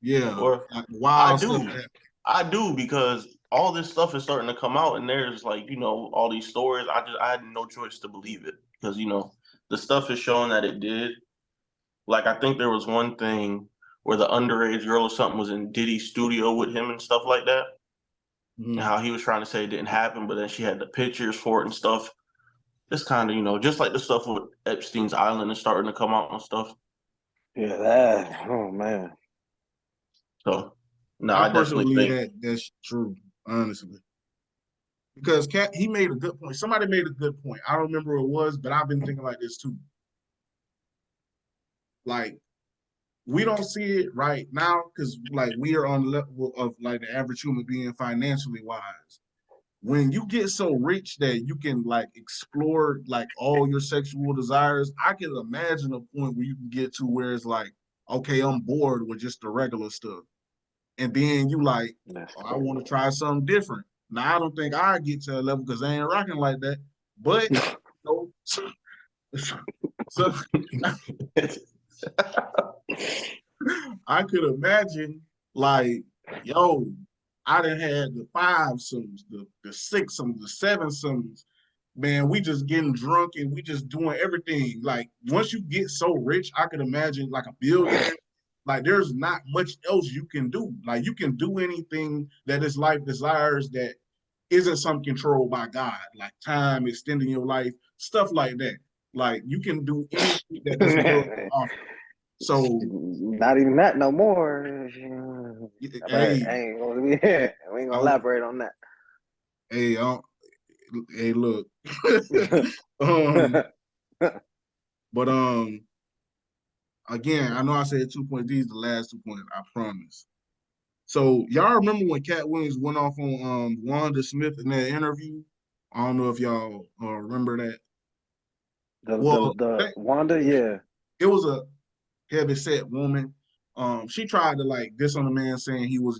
Yeah, or like I wild stuff. do. I do because all this stuff is starting to come out, and there's like all these stories. I had no choice to believe it because the stuff is showing that it did. Like I think there was one thing where the underage girl or something was in Diddy's studio with him and stuff like that. And Mhm. how he was trying to say it didn't happen, but then she had the pictures for it and stuff. It's kind of just like the stuff with Epstein's Island is starting to come out and stuff. Yeah, that. Oh man. So no, I I personally definitely believe think. that that's true, honestly. Because Cat, he made a good point. Somebody made a good point. I don't remember who it was, but I've been thinking like this too. Like we don't see it right now because like we are on the level of like the average human being financially wise. When you get so rich that you can like explore like all your sexual desires, I can imagine a point where you can get to where it's like, okay, I'm bored with just the regular stuff. And then you like, That's oh, I crazy. want to try something different. Now I don't think I get to a level because I ain't rocking like that. But so, so I could imagine like, yo, I done had the five sums, the six sums, the seven sums. Man, we just getting drunk and we just doing everything. Like once you get so rich, I could imagine like a billionaire. Like there's not much else you can do. Like you can do anything that this life desires that isn't some controlled by God, like time, extending your life, stuff like that. Like you can do anything that this world can offer. So, Not even that no more. But hey, I ain't gonna be here. We ain't gonna I, elaborate on hey, hey, look. um, that. but again, I know I said 2 point. These the last 2 points. I promise. So y'all remember when Katt Williams went off on Wanda Smith in that interview? I don't know if y'all remember that. Well, The Wanda, yeah. it was a heavy set woman. She tried to like diss on the man, saying he was,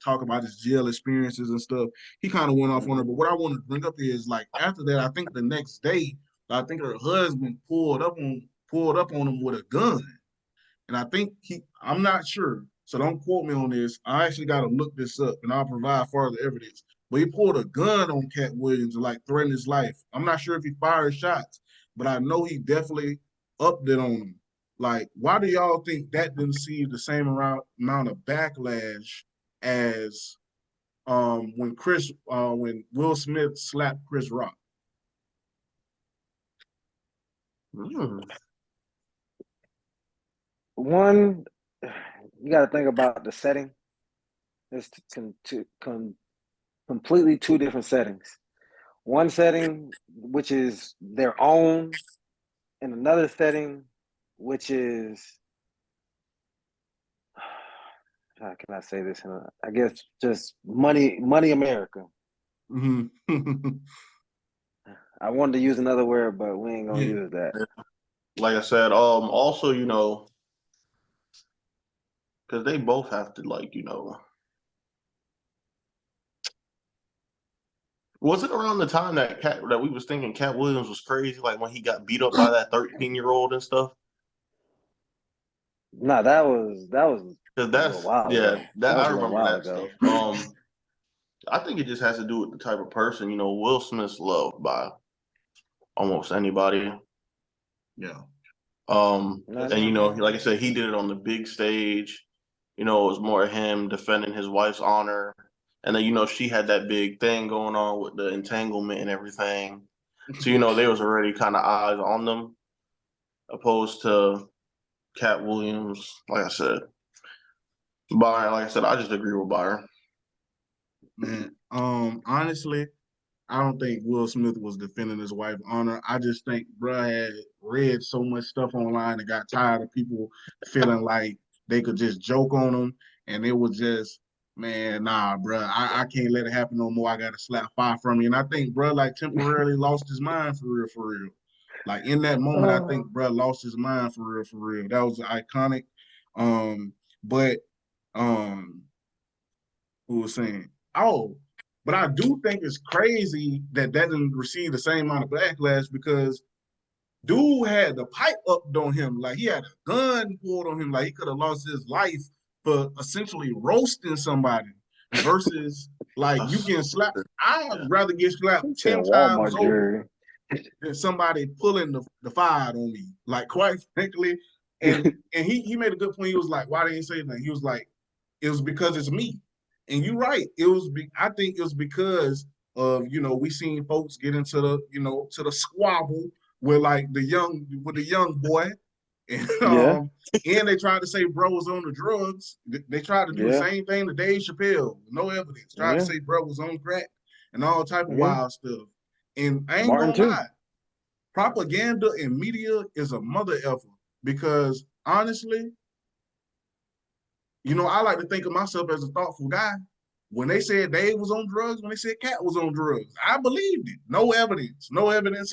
talk about his jail experiences and stuff. He kind of went off on her. Mhm. But what I want to bring up is like after that, I think the next day, I think her husband pulled up on him with a gun. And I think I'm not sure, so don't quote me on this. I actually got to look this up and I'll provide further evidence. But he pulled a gun on Katt Williams and like threatened his life. I'm not sure if he fired shots, but I know he definitely upped it on him. Like, why do y'all think that didn't see the same amount of backlash as when Will Smith slapped Chris Rock? Mm. One, you got to think about the setting. It's completely two different settings. One setting, which is their own, and another setting, which is, how can I say this? I guess just money America. Mm-hmm. I wanted to use another word, but we ain't gonna Yeah. use that. Like I said, also because they both have to was it around the time that we was thinking Katt Williams was crazy, like when he got beat up by that 13-year-old and stuff? No, that was Because a little that's while yeah, ago. that That I was a little remember while that ago. stuff. I think it just has to do with the type of person. Will Smith's loved by almost anybody. Yeah. No, And no. like I said, he did it on the big stage. It was more him defending his wife's honor. And then, she had that big thing going on with the entanglement and everything. So, they was already kind of eyes on them, opposed to Katt Williams, like I said. Byron, like I said, I just agree with Byron. Man, honestly, I don't think Will Smith was defending his wife's honor. I just think bruh had read so much stuff online and got tired of people feeling like they could just joke on him. And it was just, man, nah, bruh, I can't let it happen no more. I got to slap fire from you. And I think bruh like temporarily lost his mind for real, for real. Like in that moment, I think bruh lost his mind for real, for real. That was iconic. But um, who was saying, oh, But I do think it's crazy that didn't receive the same amount of backlash because dude had the pipe up on him. Like, he had a gun pulled on him. Like, he could have lost his life for essentially roasting somebody versus, like, you getting slapped. I'd rather get slapped 10 times Walmart over than somebody pulling the fire on me. Like, quite frankly, and he made a good point. He was like, why didn't he say that? He was like, it was because it's me. And you're right. I think it was because of, we seen folks get into to the squabble with the young boy. And Yeah. And they tried to say bro was on the drugs. They tried to do the same thing to Dave Chappelle. No evidence. Tried to say bro was on crack and all type of wild stuff. And I ain't Martin gonna lie, propaganda and media is a mother effer because honestly, I like to think of myself as a thoughtful guy. When they said Dave was on drugs, when they said Katt was on drugs, I believed it. No evidence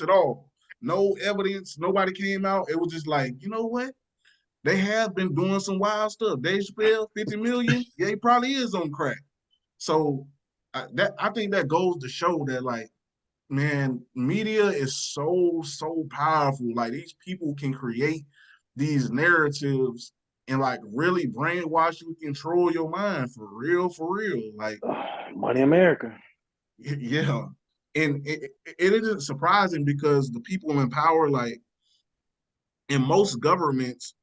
at all. No evidence. Nobody came out. It was just like, you know what? They have been doing some wild stuff. Dave Chappelle, 50 million. Yeah, he probably is on crack. So I think that goes to show that, like, man, media is so powerful. Like, these people can create these narratives and like really brainwash you, control your mind for real. Like, Money America. yeah. And it isn't surprising because the people in power, like, in most governments,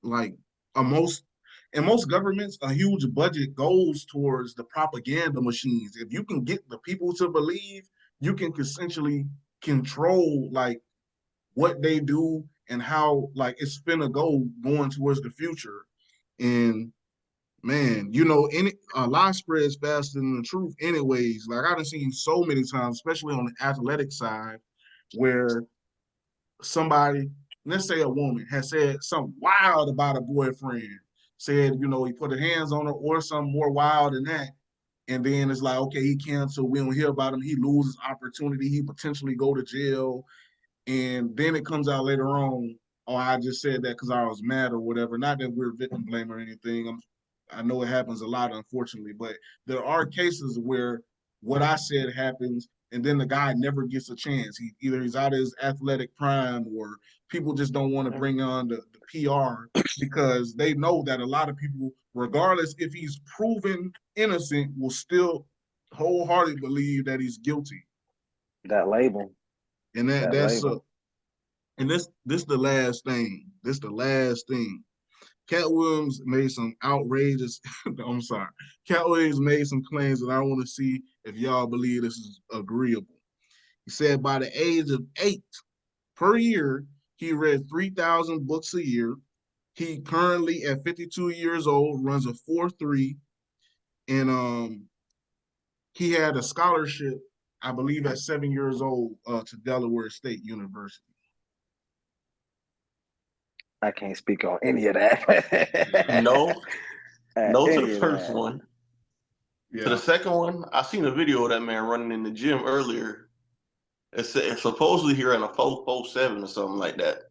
like in most governments, a huge budget goes towards the propaganda machines. If you can get the people to believe, you can essentially control like what they do and how like it's finna going towards the future. And man, any a lie spreads faster than the truth anyways. Like, I've seen so many times, especially on the athletic side, where somebody, let's say a woman, has said something wild about a boyfriend, said, he put his hands on her or something more wild than that. And then it's like, okay, he canceled. We don't hear about him. He loses opportunity. He potentially go to jail. And then it comes out later on, oh, I just said that because I was mad or whatever. Not that we're victim blame or anything. I know it happens a lot, unfortunately, but there are cases where what I said happens, and then the guy never gets a chance. He's out of his athletic prime, or people just don't want to bring on the PR because they know that a lot of people, regardless if he's proven innocent, will still wholeheartedly believe that he's guilty. That label. And that's and this the last thing. This the last thing. Katt Williams made some outrageous. I'm sorry. Katt Williams made some claims that I want to see if y'all believe this is agreeable. He said by the age of 8 per year, he read 3,000 books a year. He currently, at 52 years old, runs a 4.3, and he had a scholarship, I believe, at 7 years old to Delaware State University. I can't speak on any of that. No to the first that. one. Yeah. To the second one, I seen a video of that man running in the gym earlier. It's supposedly he ran a 4.47 or something like that.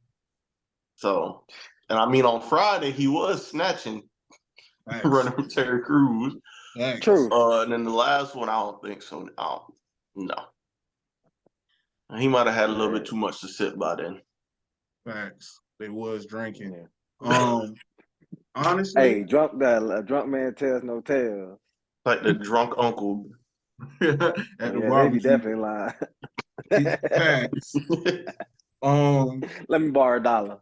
So, and I mean, on Friday he was snatching, running from Terry Crews. True. And then the last one, I don't think so. No. He might have had a little bit too much to sit by then. Facts. They was drinking. Honestly, hey, drunk man tells no tales. Like the drunk uncle. At the barbecue. They be definitely lying. Facts. Let me borrow $1.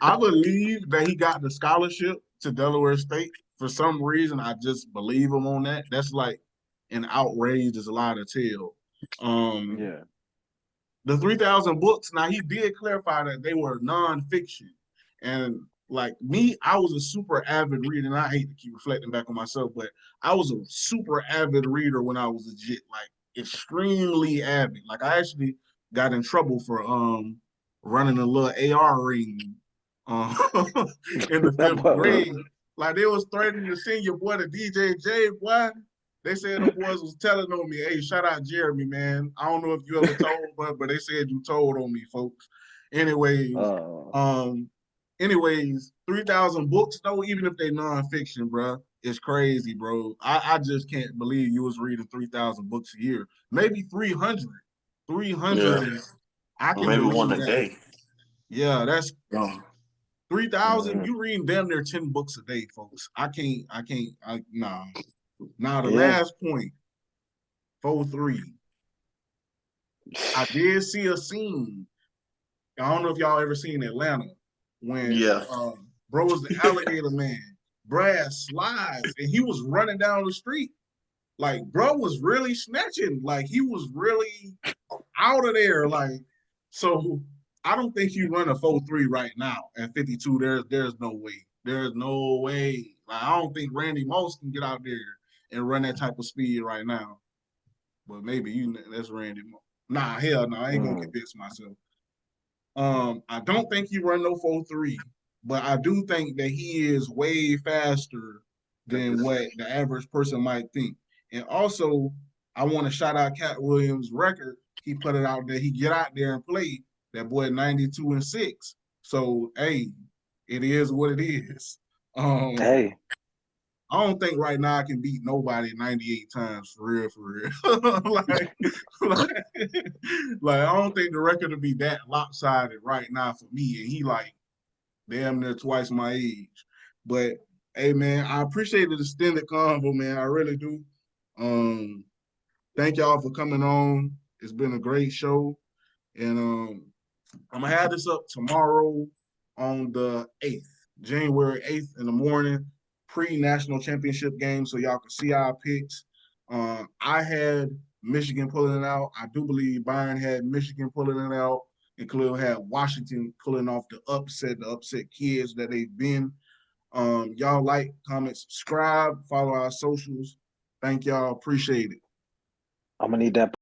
I believe that he got the scholarship to Delaware State. For some reason, I just believe him on that. That's like an outrageous lie to tell. The 3,000 books, now he did clarify that they were nonfiction. And like me, I was a super avid reader, and I hate to keep reflecting back on myself, but I was a super avid reader when I was legit, like extremely avid. Like, I actually got in trouble for running a little AR ring in the 5th grade. Like, they was threatening to send your boy to DJJ, boy. They said the boys was telling on me, hey, shout out Jeremy, man. I don't know if you ever told, but they said you told on me, folks. Anyways, 3,000 books, though, even if they nonfiction, bro, is crazy, bro. I just can't believe you was reading 3,000 books a year. Maybe 300. 300 Yeah. is, I Or can maybe one believe a that. day. Yeah, that's Yeah. 3,000. You reading damn near 10 books a day, folks. Nah. Now the Yeah. last point, 4-3. I did see a scene. I don't know if y'all ever seen Atlanta when Yeah. bro was the alligator man. Brad slides and he was running down the street. Like, bro was really snatching. Like, he was really out of there. Like, so I don't think you run a 4-3 right now at 52. There's no way. There's no way. Like, I don't think Randy Moss can get out there and run that type of speed right now. But maybe that's Randy Moss. Nah, hell no, I ain't gonna convince myself. I don't think he run no 4-3, but I do think that he is way faster than what the average person might think. And also, I want to shout out Katt Williams' record. He put it out there. He get out there and play. That boy 92-6. So hey, it is what it is. Hey. I don't think right now I can beat nobody 98 times for real, like, like I don't think the record will be that lopsided right now for me. And he like damn near twice my age. But hey man, I appreciate the extended convo, man. I really do. Thank y'all for coming on. It's been a great show. And I'm gonna have this up tomorrow on the 8th, January 8th in the morning, pre-national championship game, so y'all can see our picks. I had Michigan pulling it out. I do believe Byron had Michigan pulling it out, and Chalil had Washington pulling off the upset kids that they've been. Y'all like, comment, subscribe, follow our socials. Thank y'all. Appreciate it. I'm gonna need that